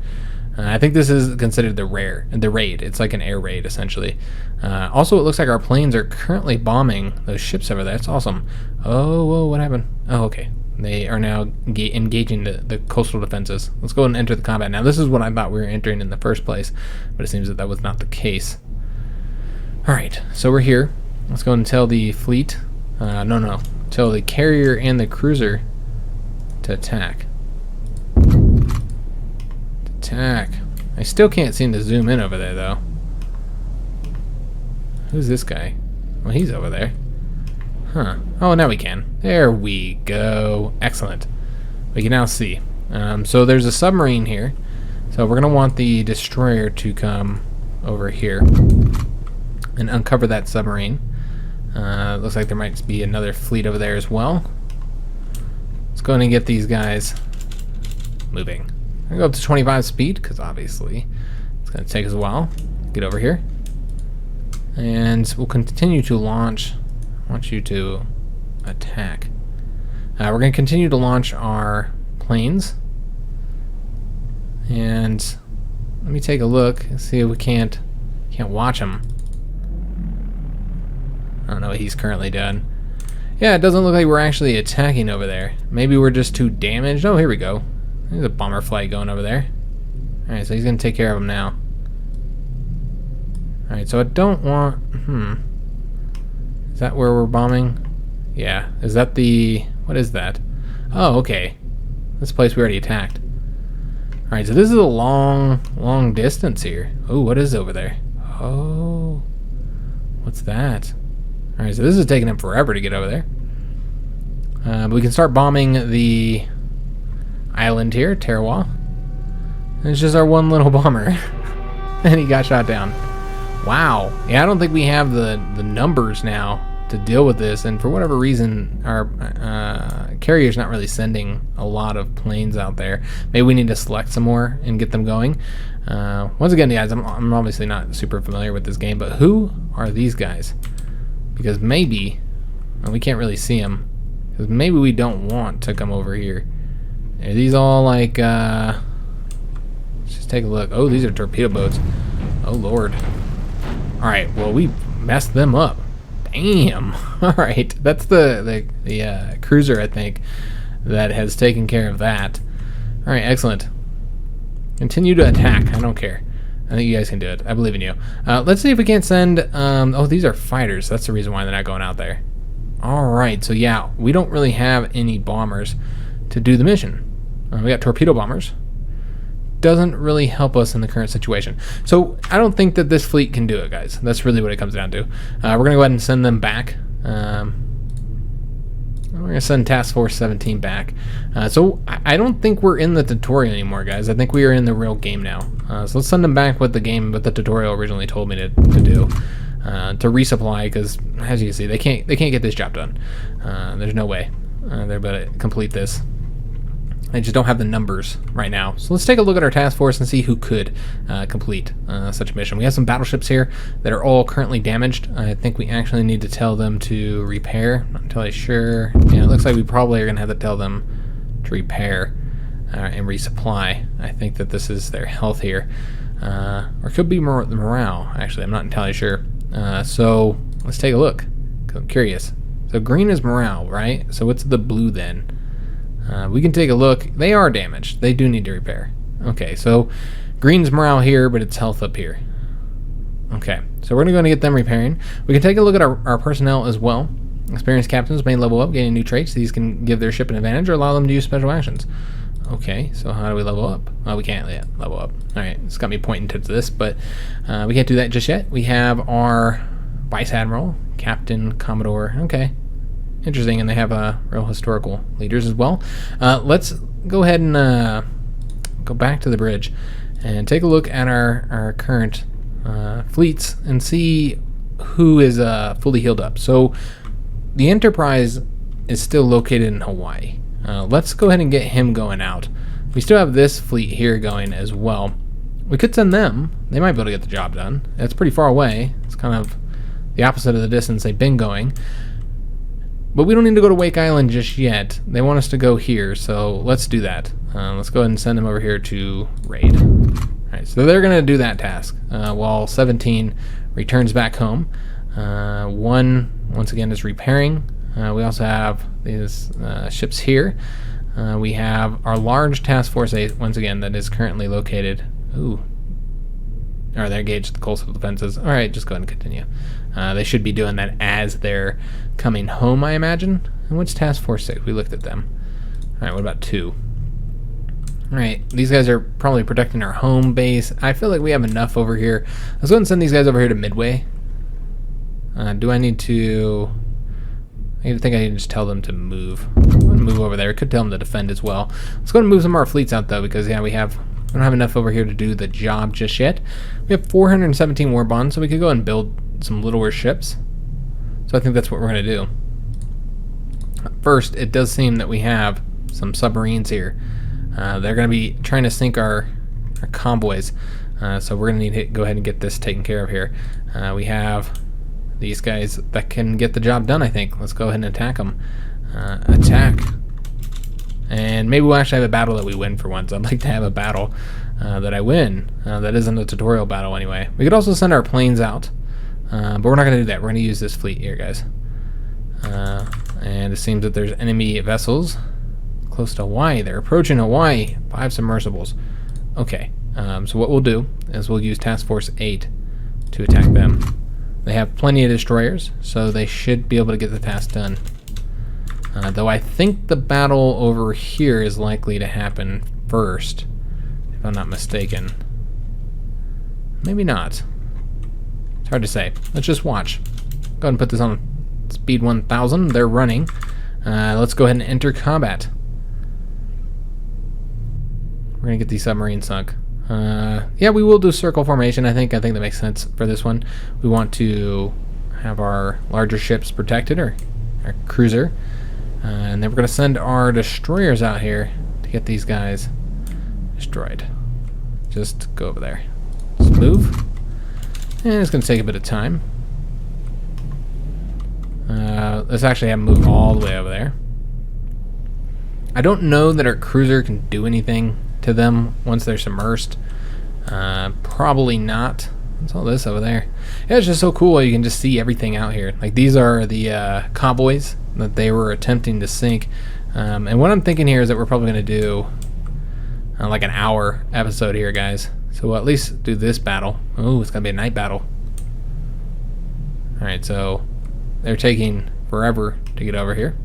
I think this is considered the raid. It's like an air raid, essentially. Also, it looks like our planes are currently bombing those ships over there. That's awesome. Oh, whoa, what happened? Oh, okay. They are now engaging the coastal defenses. Let's go and enter the combat. Now, this is what I thought we were entering in the first place, but it seems that was not the case. Alright, so we're here. Let's go and tell the fleet. No. Tell the carrier and the cruiser to attack. Attack. I still can't seem to zoom in over there, though. Who's this guy? Well, he's over there. Oh, now we can. There we go. Excellent. We can now see. So there's a submarine here. So we're going to want the destroyer to come over here and uncover that submarine. Looks like there might be another fleet over there as well. Let's go ahead and get these guys moving. I'm going to go up to 25 speed, because obviously it's going to take us a while. Get over here. And we'll continue to launch. I want you to attack. We're going to continue to launch our planes. And let me take a look and see if we can't watch them. I don't know what he's currently done. Yeah, it doesn't look like we're actually attacking over there. Maybe we're just too damaged. Oh, here we go. There's a bomber flight going over there. Alright, so he's going to take care of him now. Alright, so I don't want... Is that where we're bombing? Yeah. Is that the... What is that? Oh, okay. This place we already attacked. Alright, so this is a long distance here. Oh, what is over there? Oh. What's that? Alright, so this is taking him forever to get over there. But we can start bombing the island here, TARAWA. And it's just our one little bomber. And he got shot down. Wow. Yeah, I don't think we have the numbers now to deal with this, and for whatever reason our carrier's not really sending a lot of planes out there. Maybe we need to select some more and get them going. Once again, guys, I'm obviously not super familiar with this game, but who are these guys? Because maybe, and we can't really see them, because maybe we don't want to come over here. Are these all like, let's just take a look. Oh, these are torpedo boats. Oh, Lord. Alright, well, we messed them up. Damn. Alright, that's the cruiser, I think, that has taken care of that. Alright, excellent. Continue to attack. I don't care. I think you guys can do it. I believe in you. Let's see if we can't send... oh, these are fighters. That's the reason why they're not going out there. Alright, so yeah, we don't really have any bombers to do the mission. We got torpedo bombers. Doesn't really help us in the current situation. So I don't think that this fleet can do it, guys. That's really what it comes down to. We're going to go ahead and send them back. We're going to send Task Force 17 back. So I don't think we're in the tutorial anymore, guys. I think we are in the real game now. So let's send them back with the game, what the tutorial originally told me to do. To resupply, because as you can see, they can't get this job done. There's no way they're able to complete this. I just don't have the numbers right now. So let's take a look at our task force and see who could complete such a mission. We have some battleships here that are all currently damaged. I think we actually need to tell them to repair. Not entirely sure. Yeah, it looks like we probably are going to have to tell them to repair and resupply. I think that this is their health here. Or it could be morale, actually. I'm not entirely sure. So let's take a look. I'm curious. So green is morale, right? So what's the blue then? We can take a look. They are damaged. They do need to repair. Okay, so green's morale here, but it's health up here. Okay, so we're going to go and get them repairing. We can take a look at our personnel as well. Experienced captains may level up, gaining new traits. These can give their ship an advantage or allow them to use special actions. Okay, so how do we level up? Well, we can't yet level up. Alright, it's got me pointing to this, but we can't do that just yet. We have our Vice Admiral, Captain, Commodore. Okay. Interesting, and they have real historical leaders as well. Let's go ahead and go back to the bridge and take a look at our current fleets and see who is fully healed up. So the Enterprise is still located in Hawaii. Let's go ahead and get him going out. We still have this fleet here going as well. We could send them. They might be able to get the job done. It's pretty far away. It's kind of the opposite of the distance they've been going. But we don't need to go to Wake Island just yet. They want us to go here, so let's do that. Let's go ahead and send them over here to raid. Alright, so they're going to do that task while 17 returns back home. 1, once again, is repairing. We also have these ships here. We have our large task force 8, once again, that is currently located. Ooh. Or they're engaged the coastal defenses. Alright, just go ahead and continue. They should be doing that as they're coming home, I imagine. And what's Task Force 6? We looked at them. Alright, what about 2? Alright, these guys are probably protecting our home base. I feel like we have enough over here. Let's go ahead and send these guys over here to Midway. Do I need to... I think I can just tell them to move. I'm going to move over there. I could tell them to defend as well. Let's go ahead and move some of our fleets out, though, because, yeah, we don't have enough over here to do the job just yet. We have 417 warbonds, so we could go and build some littler ships. So I think that's what we're going to do. First, it does seem that we have some submarines here. They're going to be trying to sink our convoys. So we're going to need to go ahead and get this taken care of here. We have these guys that can get the job done, I think. Let's go ahead and attack them. Attack. And maybe we'll actually have a battle that we win for once. I'd like to have a battle that I win. That isn't a tutorial battle anyway. We could also send our planes out. But we're not going to do that. We're going to use this fleet here, guys. And it seems that there's enemy vessels close to Hawaii. They're approaching Hawaii. 5 submersibles. Okay. So what we'll do is we'll use Task Force 8 to attack them. They have plenty of destroyers, so they should be able to get the task done. Though I think the battle over here is likely to happen first, if I'm not mistaken. Maybe not. It's hard to say. Let's just watch. Go ahead and put this on speed 1000. They're running. Let's go ahead and enter combat. We're gonna get these submarines sunk. Yeah, we will do circle formation. I think that makes sense for this one. We want to have our larger ships protected, or our cruiser, and then we're gonna send our destroyers out here to get these guys destroyed. Just go over there. Just move. And it's going to take a bit of time. Let's actually have them move all the way over there. I don't know that our cruiser can do anything to them once they're submersed. Probably not. What's all this over there? Yeah, it's just so cool. You can just see everything out here. Like, these are the convoys that they were attempting to sink. And what I'm thinking here is that we're probably going to do like an hour episode here, guys. So we'll at least do this battle. Oh, it's going to be a night battle. Alright, so they're taking forever to get over here.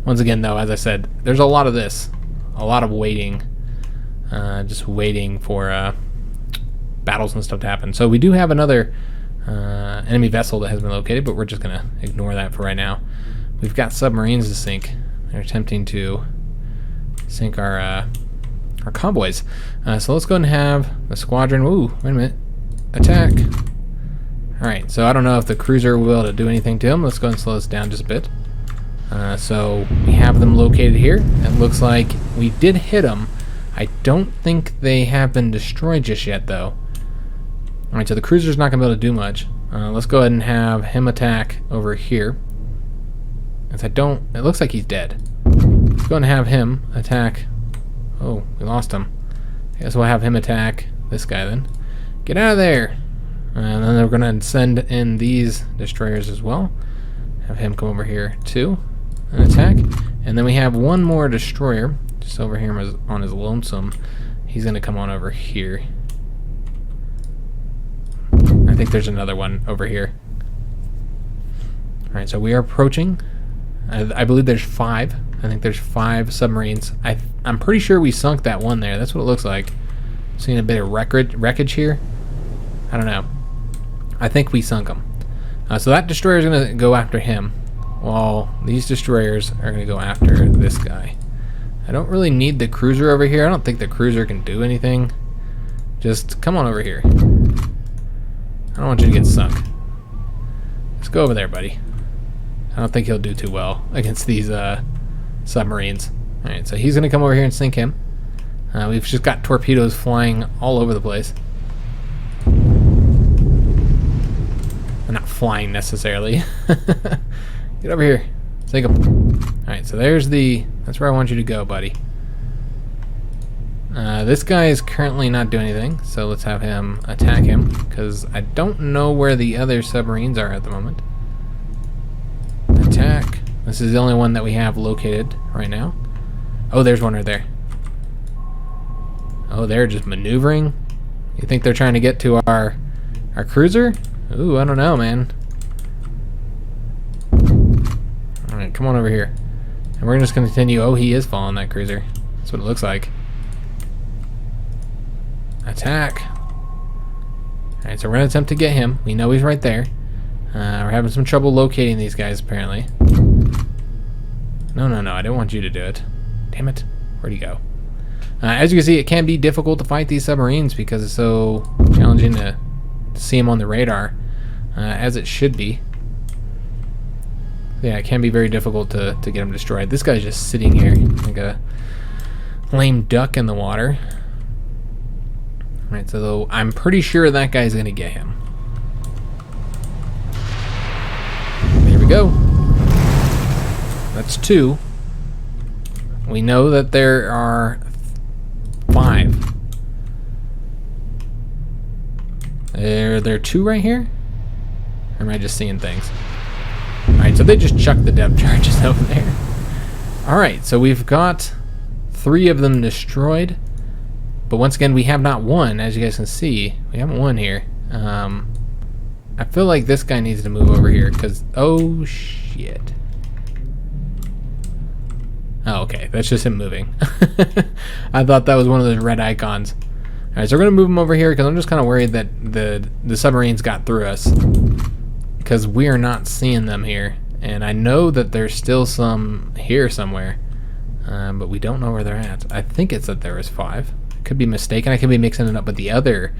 Once again, though, as I said, there's a lot of this. A lot of waiting. Just waiting for battles and stuff to happen. So we do have another enemy vessel that has been located, but we're just going to ignore that for right now. We've got submarines to sink. They're attempting to sink our convoys. So let's go ahead and have the squadron. Ooh, wait a minute. Attack. Alright, so I don't know if the cruiser will be able to do anything to him. Let's go and slow this down just a bit. So we have them located here. It looks like we did hit them. I don't think they have been destroyed just yet, though. Alright, so the cruiser's not going to be able to do much. Let's go ahead and have him attack over here. As it looks like he's dead. Let's go ahead and have him attack. Oh, we lost him. I guess we'll have him attack this guy then. Get out of there! And then we're going to send in these destroyers as well. Have him come over here too and attack. And then we have one more destroyer just over here on his lonesome. He's going to come on over here. I think there's another one over here. Alright, so we are approaching. I believe there's 5. I think there's 5 submarines. I'm pretty sure we sunk that one there. That's what it looks like. Seeing a bit of wreckage here. I don't know. I think we sunk them. So that destroyer is going to go after him, while these destroyers are going to go after this guy. I don't really need the cruiser over here. I don't think the cruiser can do anything. Just come on over here. I don't want you to get sunk. Let's go over there, buddy. I don't think he'll do too well against these submarines. Alright, so he's going to come over here and sink him. We've just got torpedoes flying all over the place. They're not flying necessarily. Get over here. Sink him. Alright, so that's where I want you to go, buddy. This guy is currently not doing anything, so let's have him attack him, because I don't know where the other submarines are at the moment. Attack. This is the only one that we have located right now. Oh, there's one right there. Oh, they're just maneuvering. You think they're trying to get to our cruiser? Ooh, I don't know, man. Alright, come on over here. And we're just going to continue. Oh, he is following that cruiser. That's what it looks like. Attack. Alright, so we're going to attempt to get him. We know he's right there. We're having some trouble locating these guys, apparently. No, I didn't want you to do it. Damn it. Where'd he go? As you can see, it can be difficult to fight these submarines because it's so challenging to see them on the radar, as it should be. Yeah, it can be very difficult to get them destroyed. This guy's just sitting here like a lame duck in the water. Alright, so I'm pretty sure that guy's going to get him. There we go. That's 2. We know that there are 5. Are there 2 right here? Or am I just seeing things? Alright, so they just chucked the depth charges over there. Alright, so we've got 3 of them destroyed. But once again, we have not won, as you guys can see. We haven't won here. I feel like this guy needs to move over here, because... Oh, shit. Oh, okay. That's just him moving. I thought that was one of those red icons. Alright, so we're going to move him over here, because I'm just kind of worried that the submarines got through us. Because we are not seeing them here. And I know that there's still some here somewhere. But we don't know where they're at. I think it's that there is 5. Could be mistaken. I could be mixing it up with the other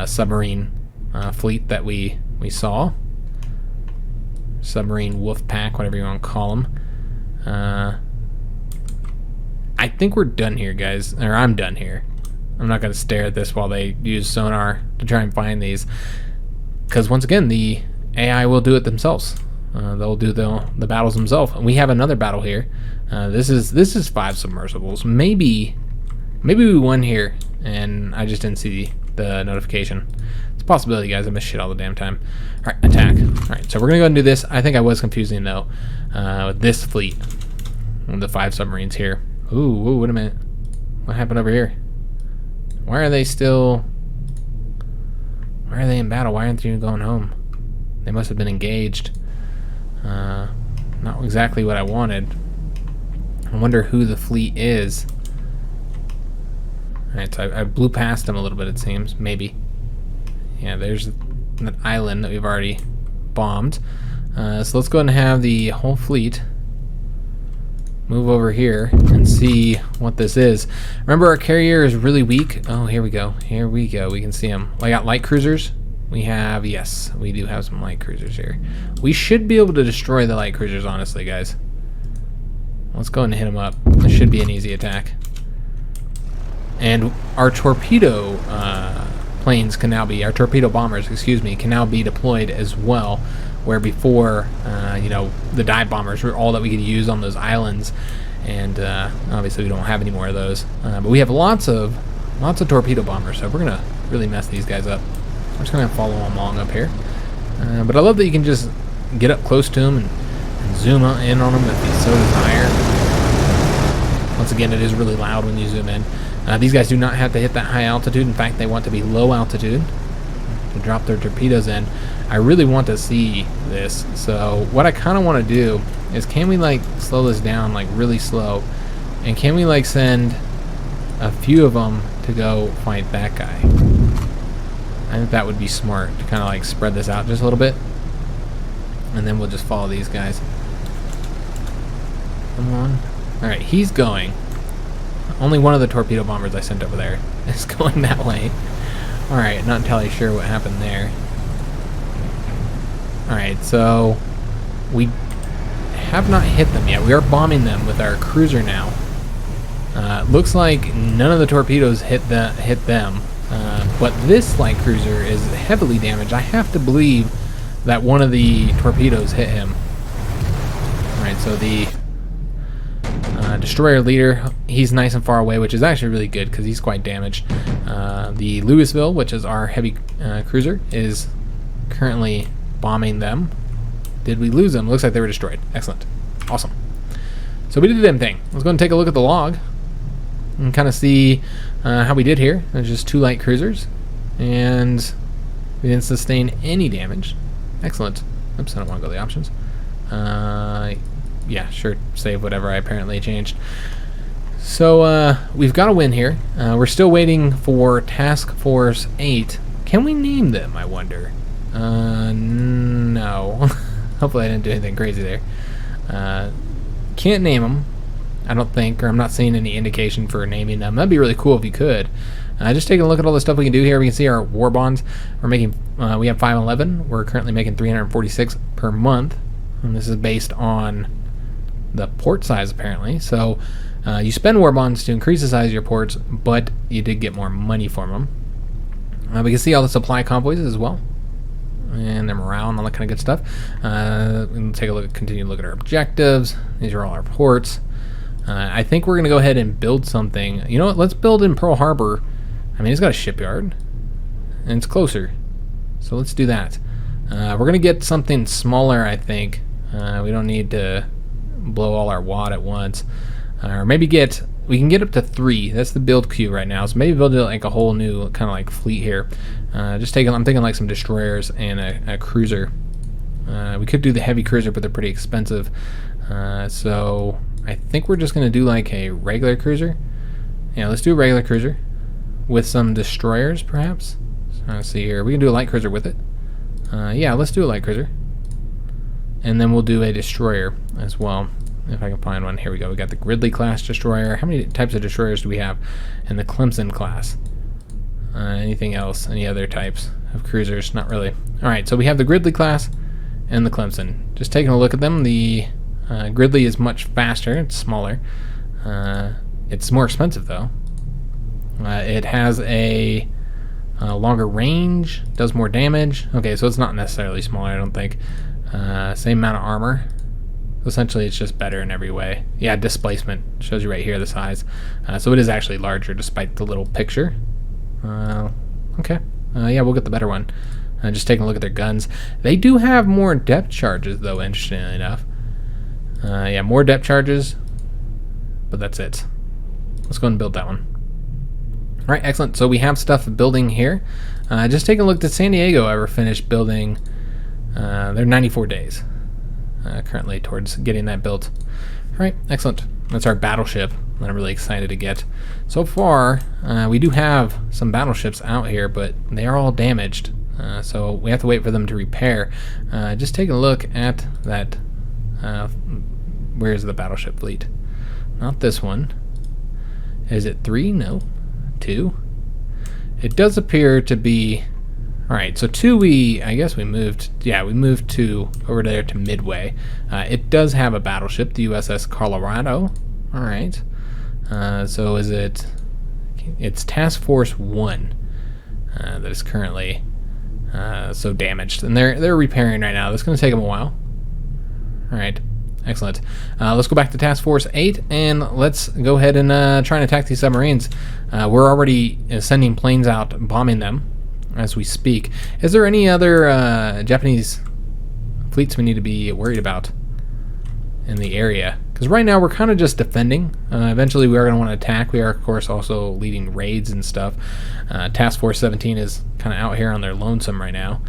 submarine fleet that we saw. Submarine wolf pack, whatever you want to call them. I think we're done here, guys. Or I'm done here. I'm not going to stare at this while they use sonar to try and find these. Because once again, the AI will do it themselves. They'll do the battles themselves. And we have another battle here. This is 5 submersibles. Maybe we won here, and I just didn't see the notification. It's a possibility, guys. I miss shit all the damn time. Alright, attack. Alright, so we're going to go and do this. I think I was confusing, though, with this fleet. The 5 submarines here. Ooh, wait a minute. What happened over here? Why are they still... Why are they in battle? Why aren't they going home? They must have been engaged. Not exactly what I wanted. I wonder who the fleet is. Alright, so I blew past them a little bit, it seems. Maybe. Yeah, there's that island that we've already bombed. So let's go ahead and have the whole fleet move over here and see what this is. Remember, our carrier is really weak. Oh, here we go. Here we go. We can see them. I got light cruisers. We have, yes, we do have some light cruisers here. We should be able to destroy the light cruisers, honestly, guys. Let's go ahead and hit him up. This should be an easy attack. And our torpedo planes can now be, our torpedo bombers, excuse me, can now be deployed as well. Where before, you know, the dive bombers were all that we could use on those islands, and obviously we don't have any more of those. But we have lots of torpedo bombers, so we're gonna really mess these guys up. I'm just gonna follow them along up here. But I love that you can just get up close to them and zoom in on them if you so desire. Once again, it is really loud when you zoom in. These guys do not have to hit that high altitude. In fact, they want to be low altitude to drop their torpedoes in. I really want to see this. So what I kind of want to do is, can we like slow this down like really slow? And can we like send a few of them to go fight that guy? I think that would be smart to kind of like spread this out just a little bit. And then we'll just follow these guys. Come on. Alright, he's going. Only one of the torpedo bombers I sent over there is going that way. Alright, not entirely sure what happened there. Alright, so we have not hit them yet. We are bombing them with our cruiser now. Looks like none of the torpedoes hit them. But this light cruiser is heavily damaged. I have to believe that one of the torpedoes hit him. Alright, so the destroyer leader, he's nice and far away, which is actually really good because he's quite damaged. The Louisville, which is our heavy cruiser, is currently bombing them. Did we lose them? Looks like they were destroyed. Excellent. Awesome. So we did the damn thing. Let's go and take a look at the log and kind of see how we did here. There's just 2 light cruisers, and we didn't sustain any damage. Excellent. Oops, I don't want to go to the options. Yeah, sure, save whatever I apparently changed. So we've got a win here. We're still waiting for Task Force 8. Can we name them, I wonder? No. Hopefully I didn't do anything crazy there. Can't name them, I don't think, or I'm not seeing any indication for naming them. That'd be really cool if you could. Just taking a look at all the stuff we can do here. We can see our war bonds. We're making, we have 511. We're currently making 346 per month. And this is based on the port size, apparently. So you spend war bonds to increase the size of your ports, but you did get more money for them. We can see all the supply convoys as well, and their morale and all that kind of good stuff. We can take a look, continue to look at our objectives. These are all our ports. I think we're going to go ahead and build something. You know what? Let's build in Pearl Harbor. I mean, it's got a shipyard, and it's closer. So let's do that. We're going to get something smaller, I think. We don't need to blow all our wad at once. Or maybe we can get up to 3. That's the build queue right now. So maybe build like a whole new kind of like fleet here. I'm thinking like some destroyers and a cruiser. We could do the heavy cruiser, but they're pretty expensive. So I think we're just going to do like a regular cruiser. Yeah, let's do a regular cruiser with some destroyers, perhaps. So let's see here. We can do a light cruiser with it. Yeah, let's do a light cruiser. And then we'll do a destroyer as well, if I can find one. Here we go. We got the Gridley class destroyer. How many types of destroyers do we have? And the Clemson class. Anything else? Any other types of cruisers? Not really. Alright, so we have the Gridley class and the Clemson. Just taking a look at them. The Gridley is much faster. It's smaller. It's more expensive, though. It has a longer range, does more damage. Okay, so it's not necessarily smaller, I don't think. Same amount of armor. Essentially, it's just better in every way. Yeah, displacement shows you right here the size. So it is actually larger despite the little picture. Okay. Yeah, we'll get the better one. Just taking a look at their guns. They do have more depth charges, though, interestingly enough. Yeah, more depth charges, but that's it. Let's go and build that one. All right, excellent. So we have stuff building here. Just taking a look, did San Diego ever finish building? They're 94 days currently towards getting that built. All right, excellent. That's our battleship that I'm really excited to get. So far, we do have some battleships out here, but they are all damaged. So we have to wait for them to repair. Just take a look at that. Where's the battleship fleet? Not this one. Is it 3? No. 2. It does appear to be Alright, so 2 I guess we moved, yeah, we moved to over there to Midway. It does have a battleship, the USS Colorado. Alright, so is it, it's Task Force 1 that is currently so damaged. And they're repairing right now. This is going to take them a while. Alright, excellent. Let's go back to Task Force 8 and let's go ahead and try and attack these submarines. We're already sending planes out, bombing them as we speak. Is there any other Japanese fleets we need to be worried about in the area? Because right now we're kind of just defending. Eventually we are going to want to attack. We are, of course, also leading raids and stuff. Task Force 17 is kind of out here on their lonesome right now.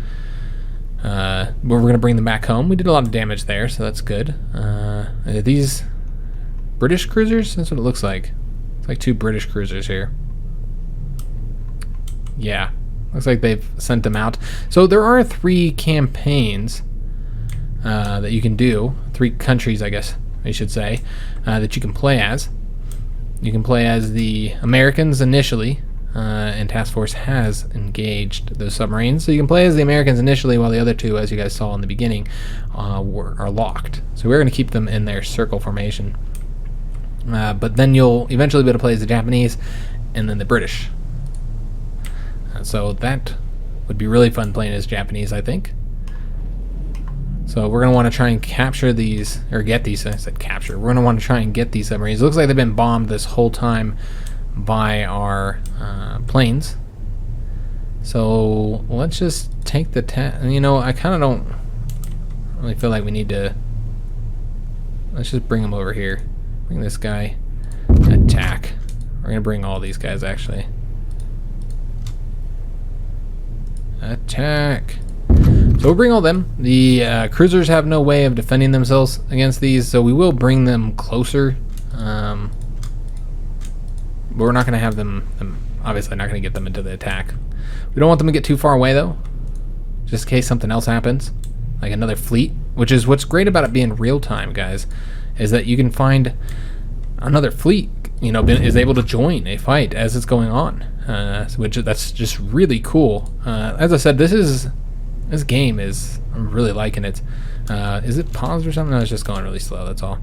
We're going to bring them back home. We did a lot of damage there, so that's good. Are these British cruisers? That's what it looks like. It's like 2 British cruisers here. Yeah. Looks like they've sent them out. So there are 3 campaigns that you can do. 3 countries, I guess I should say, that you can play as. You can play as the Americans initially, and Task Force has engaged those submarines. So you can play as the Americans initially, while the other 2, as you guys saw in the beginning, are locked. So we're going to keep them in their circle formation. But then you'll eventually be able to play as the Japanese and then the British. So that would be really fun playing as Japanese, I think. So we're going to want to try and capture these, or get these, I said capture. We're going to want to try and get these submarines. It looks like they've been bombed this whole time by our planes. So let's just take the you know, I kind of don't really feel like we need to. Let's just bring them over here. Bring this guy. Attack. We're going to bring all these guys, actually. Attack. So we'll bring all them. The cruisers have no way of defending themselves against these, so we will bring them closer. But we're not going to have them obviously not going to get them into the attack. We don't want them to get too far away, though, just in case something else happens, like another fleet, which is what's great about it being real time, guys, is that you can find another fleet, you know, is able to join a fight as it's going on, which that's just really cool. As I said, this game is, I'm really liking it. Is it paused or something? No, it's just going really slow, that's all.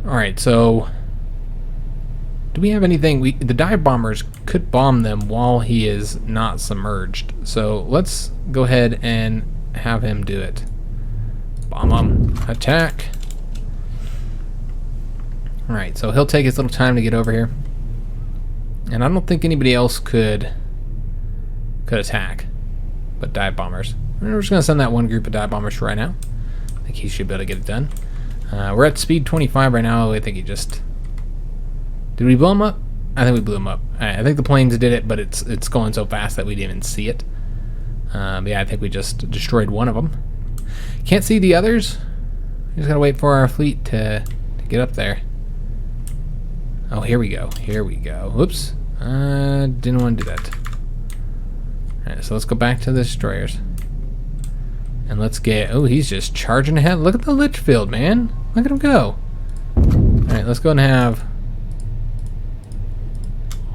Alright, so do we have anything? The dive bombers could bomb them while he is not submerged. So let's go ahead and have him do it. Bomb him. Attack. Alright, so he'll take his little time to get over here. And I don't think anybody else could attack but dive bombers. We're just going to send that one group of dive bombers for right now. I think he should be able to get it done. We're at speed 25 right now. I think he just... Did we blow him up? I think we blew him up. I think the planes did it, but it's going so fast that we didn't even see it. But yeah, I think we just destroyed one of them. Can't see the others. We just gotta wait for our fleet to get up there. Oh, here we go. Here we go. Whoops. Didn't want to do that. Alright, so let's go back to the destroyers. And let's get... Oh, he's just charging ahead. Look at the Litchfield, man. Look at him go. Alright, let's go and have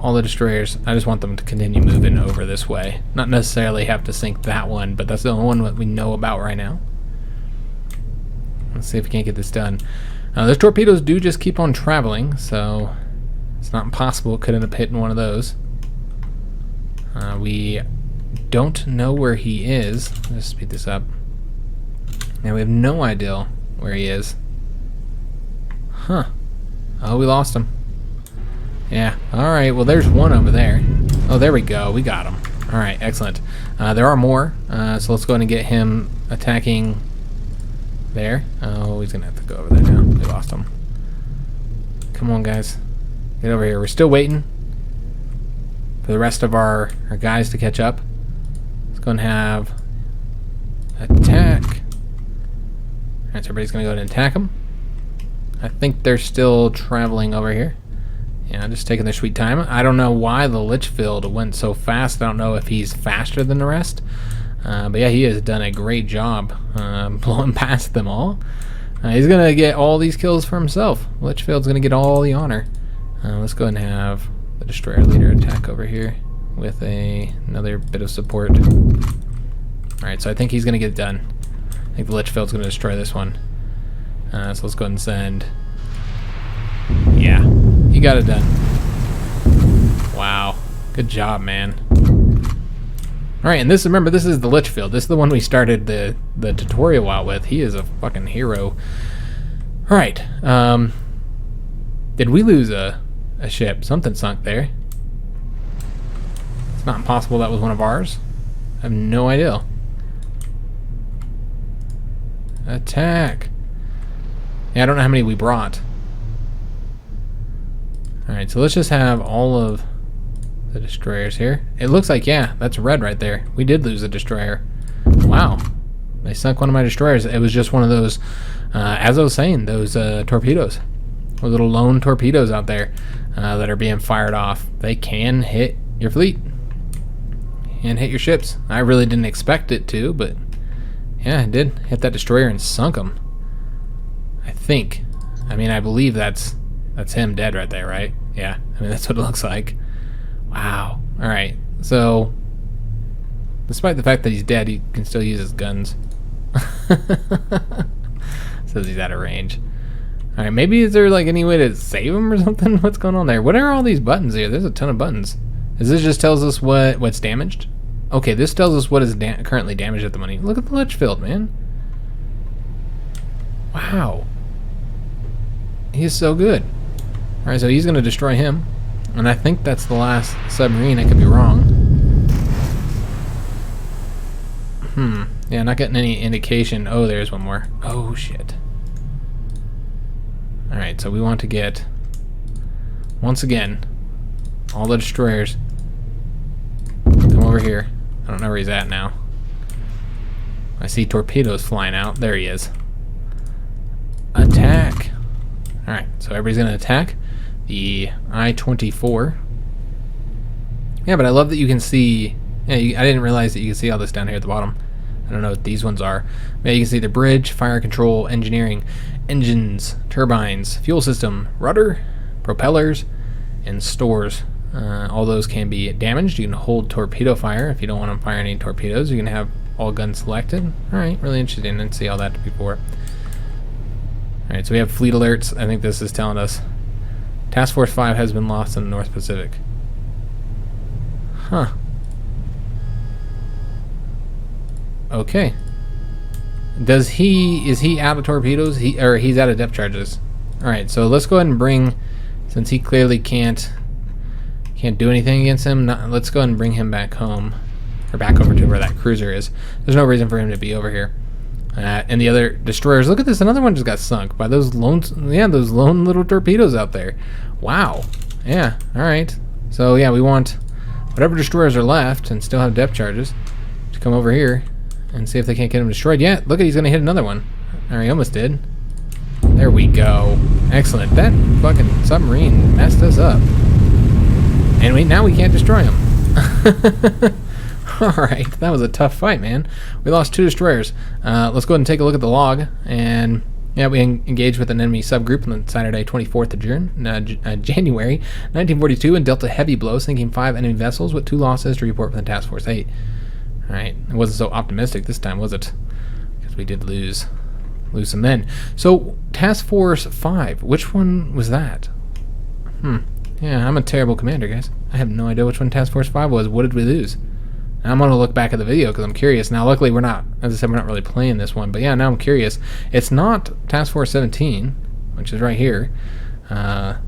all the destroyers. I just want them to continue moving over this way. Not necessarily have to sink that one, but that's the only one that we know about right now. Let's see if we can't get this done. Those torpedoes do just keep on traveling, so it's not impossible. It could end up hitting one of those. We don't know where he is. Let's speed this up. Now we have no idea where he is. Huh. Oh, we lost him. Yeah. Alright, well there's one over there. Oh, there we go. We got him. Alright, excellent. There are more, so let's go ahead and get him attacking there. Oh, he's going to have to go over there now. We lost him. Come on, guys. Get over here. We're still waiting for the rest of our guys to catch up. Let's go and have attack. Alright, so everybody's going to go ahead and attack them. I think they're still traveling over here. Yeah, just taking their sweet time. I don't know why the Litchfield went so fast. I don't know if he's faster than the rest. But yeah, he has done a great job blowing past them all. He's going to get all these kills for himself. Litchfield's going to get all the honor. Let's go ahead and have the destroyer leader attack over here. with another bit of support. Alright, so I think he's going to get it done. I think the Litchfield's going to destroy this one. So let's go ahead and send... Yeah, he got it done. Wow, good job, man. Alright, and remember, this is the Litchfield. This is the one we started the tutorial out with. He is a fucking hero. Alright, did we lose a ship? Something sunk there. It's not impossible that was one of ours. I have no idea. Attack. Yeah, I don't know how many we brought. Alright, so let's just have all of the destroyers here. It looks like, yeah, that's red right there. We did lose a destroyer. Wow. They sunk one of my destroyers. It was just one of those, as I was saying, those torpedoes. Those little lone torpedoes out there that are being fired off. They can hit your fleet and hit your ships. I really didn't expect it to, but yeah, it did. Hit that destroyer and sunk them. I think. I mean, I believe that's him dead right there, right? Yeah, I mean, that's what it looks like. Wow. Alright, so despite the fact that he's dead, he can still use his guns. Says he's out of range. Alright, maybe is there like any way to save him or something? What's going on there? What are all these buttons here? There's a ton of buttons. Does this just tells us what's damaged? Okay, this tells us what is currently damaged at the moment. Look at the Litchfield, man. Wow. He's so good. Alright, so he's going to destroy him. And I think that's the last submarine. I could be wrong. Yeah, not getting any indication. Oh, there's one more. Oh, shit. Alright, so we want to get, once again, all the destroyers. Come over here. I don't know where he's at now. I see torpedoes flying out. There he is. Attack. Alright, so everybody's going to attack the I-24. Yeah, but I love that you can see... Yeah, I didn't realize that you can see all this down here at the bottom. I don't know what these ones are. Yeah, you can see the bridge, fire control, engineering, engines, turbines, fuel system, rudder, propellers, and stores. All those can be damaged. You can hold torpedo fire if you don't want to fire any torpedoes. You can have all guns selected. Alright, really interesting. I didn't see all that before. Alright, so we have fleet alerts. I think this is telling us Task Force 5 has been lost in the North Pacific. Huh. Okay. Is he out of torpedoes? He's out of depth charges. Alright, so let's go ahead and bring, since he clearly can't do anything against him, let's go ahead and bring him back home. Or back over to where that cruiser is. There's no reason for him to be over here. And the other destroyers, look at this, another one just got sunk by those lone little torpedoes out there. Wow. Yeah, alright. So yeah, we want whatever destroyers are left and still have depth charges to come over here and see if they can't get him destroyed. Yeah, look at, he's gonna hit another one. Alright, he almost did. There we go. Excellent. That fucking submarine messed us up. And now we can't destroy him. Alright, that was a tough fight, man. We lost 2 destroyers. Let's go ahead and take a look at the log. And yeah, we engaged with an enemy subgroup on Saturday, 24th of January 1942 and dealt a heavy blow, sinking 5 enemy vessels with 2 losses to report from the Task Force 8. Alright, it wasn't so optimistic this time, was it? Because we did lose some men. So, Task Force 5, which one was that? Yeah, I'm a terrible commander, guys. I have no idea which one Task Force 5 was. What did we lose? I'm going to look back at the video because I'm curious. Now, luckily, we're not, as I said, we're not really playing this one. But yeah, now I'm curious. It's not Task Force 17, which is right here. Was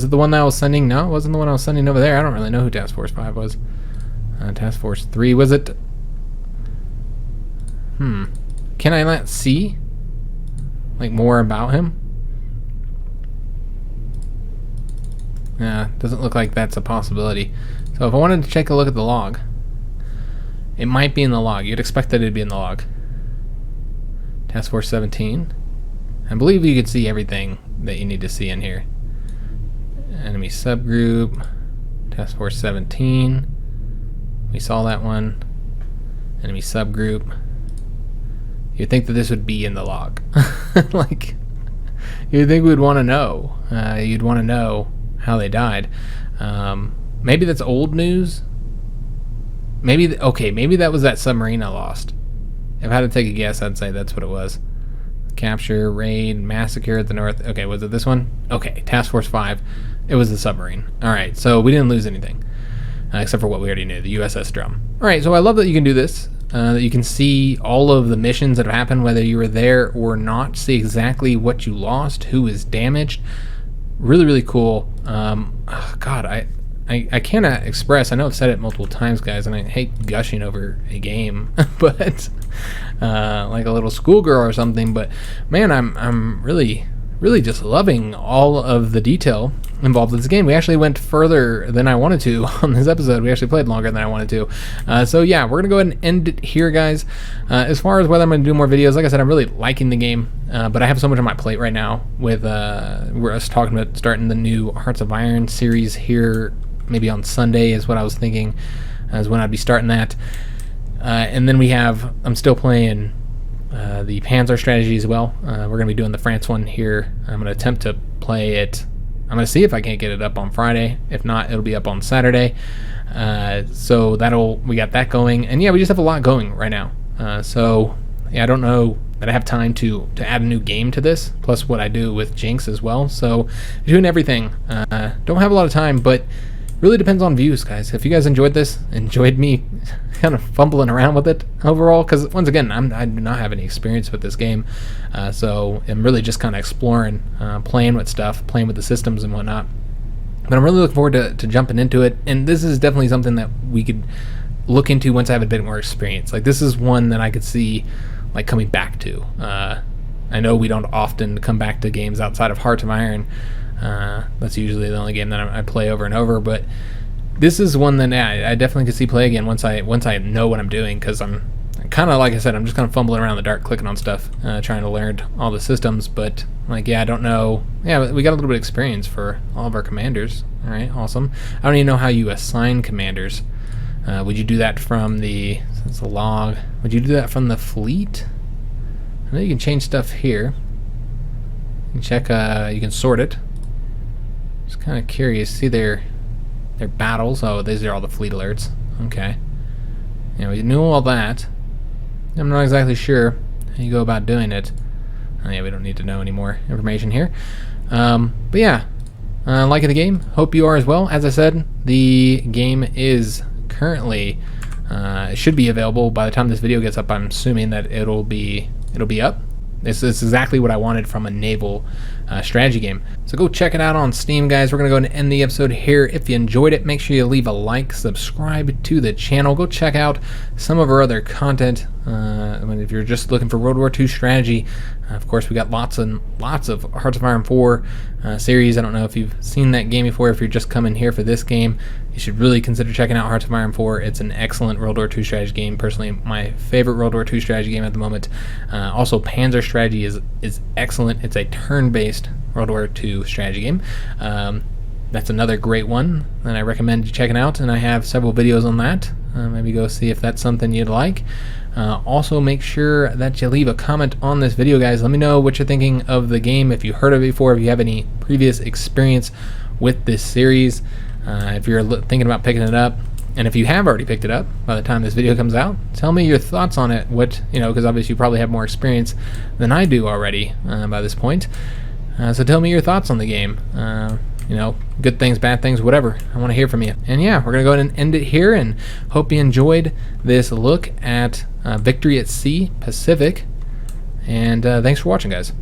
it the one that I was sending? No, it wasn't the one I was sending over there. I don't really know who Task Force 5 was. Task Force 3, was it? Can I not see, like, more about him? Yeah, doesn't look like that's a possibility. So if I wanted to take a look at the log, it might be in the log. You'd expect that it'd be in the log. Task Force 17. I believe you can see everything that you need to see in here. Enemy subgroup. Task Force 17. We saw that one. Enemy subgroup. You'd think that this would be in the log. Like, you'd think we'd want to know. You'd want to know how they died. maybe that's old news. Maybe, okay, maybe that was that submarine I lost. If I had to take a guess, I'd say that's what it was. Capture, raid, massacre at the north. Okay, was it this one? Okay, Task Force 5. It was the submarine. Alright, so we didn't lose anything. Except for what we already knew, the USS Drum. Alright, so I love that you can do this. That you can see all of the missions that have happened, whether you were there or not. See exactly what you lost, who is damaged. Really, really cool. God, I cannot express, I know I've said it multiple times, guys, and I hate gushing over a game, but like a little schoolgirl or something, but man, I'm really just loving all of the detail involved in this game. We actually went further than I wanted to on this episode. We actually played longer than I wanted to. So yeah, we're going to go ahead and end it here, guys. As far as whether I'm going to do more videos, like I said, I'm really liking the game, but I have so much on my plate right now with we're us talking about starting the new Hearts of Iron series here, maybe on Sunday is what I was thinking, is when I'd be starting that. And then I'm still playing the Panzer strategy as well. We're going to be doing the France one here. I'm going to attempt to play it. I'm going to see if I can't get it up on Friday. If not, it'll be up on Saturday. So we got that going. And yeah, we just have a lot going right now. So yeah, I don't know that I have time to add a new game to this, plus what I do with HiJynx as well. So doing everything. Don't have a lot of time, but really depends on views, guys. If you guys enjoyed this, enjoyed me kind of fumbling around with it overall, because once again, I do not have any experience with this game, so I'm really just kind of exploring, playing with stuff, playing with the systems and whatnot. But I'm really looking forward to jumping into it, and this is definitely something that we could look into once I have a bit more experience. Like, this is one that I could see like coming back to. I know we don't often come back to games outside of Hearts of Iron. That's usually the only game that I play over and over, but this is one that I definitely could see play again once I know what I'm doing, because I'm kind of, like I said, I'm just kind of fumbling around in the dark, clicking on stuff, trying to learn all the systems, but like, yeah, I don't know. Yeah, we got a little bit of experience for all of our commanders. All right, awesome. I don't even know how you assign commanders. Would you do that from since the log, would you do that from the fleet? I know you can change stuff here. You can check, you can sort it. Just kind of curious. See their battles. Oh, these are all the fleet alerts. Okay. Yeah, we knew all that. I'm not exactly sure how you go about doing it. Oh, yeah, we don't need to know any more information here. But yeah, liking the game. Hope you are as well. As I said, the game is currently it should be available by the time this video gets up. I'm assuming that it'll be up. This is exactly what I wanted from a naval strategy game. So go check it out on Steam, guys. We're going to go ahead and end the episode here. If you enjoyed it, make sure you leave a like, subscribe to the channel. Go check out some of our other content. If you're just looking for World War II strategy, of course, we got lots and lots of Hearts of Iron 4 series. I don't know if you've seen that game before. If you're just coming here for this game, you should really consider checking out Hearts of Iron 4. It's an excellent World War II strategy game. Personally, my favorite World War II strategy game at the moment. Also, Panzer strategy is excellent. It's a turn-based World War II strategy game. That's another great one that I recommend you checking out, and I have several videos on that. Maybe go see if that's something you'd like. Also, make sure that you leave a comment on this video, guys. Let me know what you're thinking of the game, if you heard of it before, if you have any previous experience with this series, if you're thinking about picking it up, and if you have already picked it up by the time this video comes out, tell me your thoughts on it. Because obviously you probably have more experience than I do already by this point. So tell me your thoughts on the game. Good things, bad things, whatever. I want to hear from you. And yeah, we're going to go ahead and end it here, and hope you enjoyed this look at Victory at Sea Pacific. And thanks for watching, guys.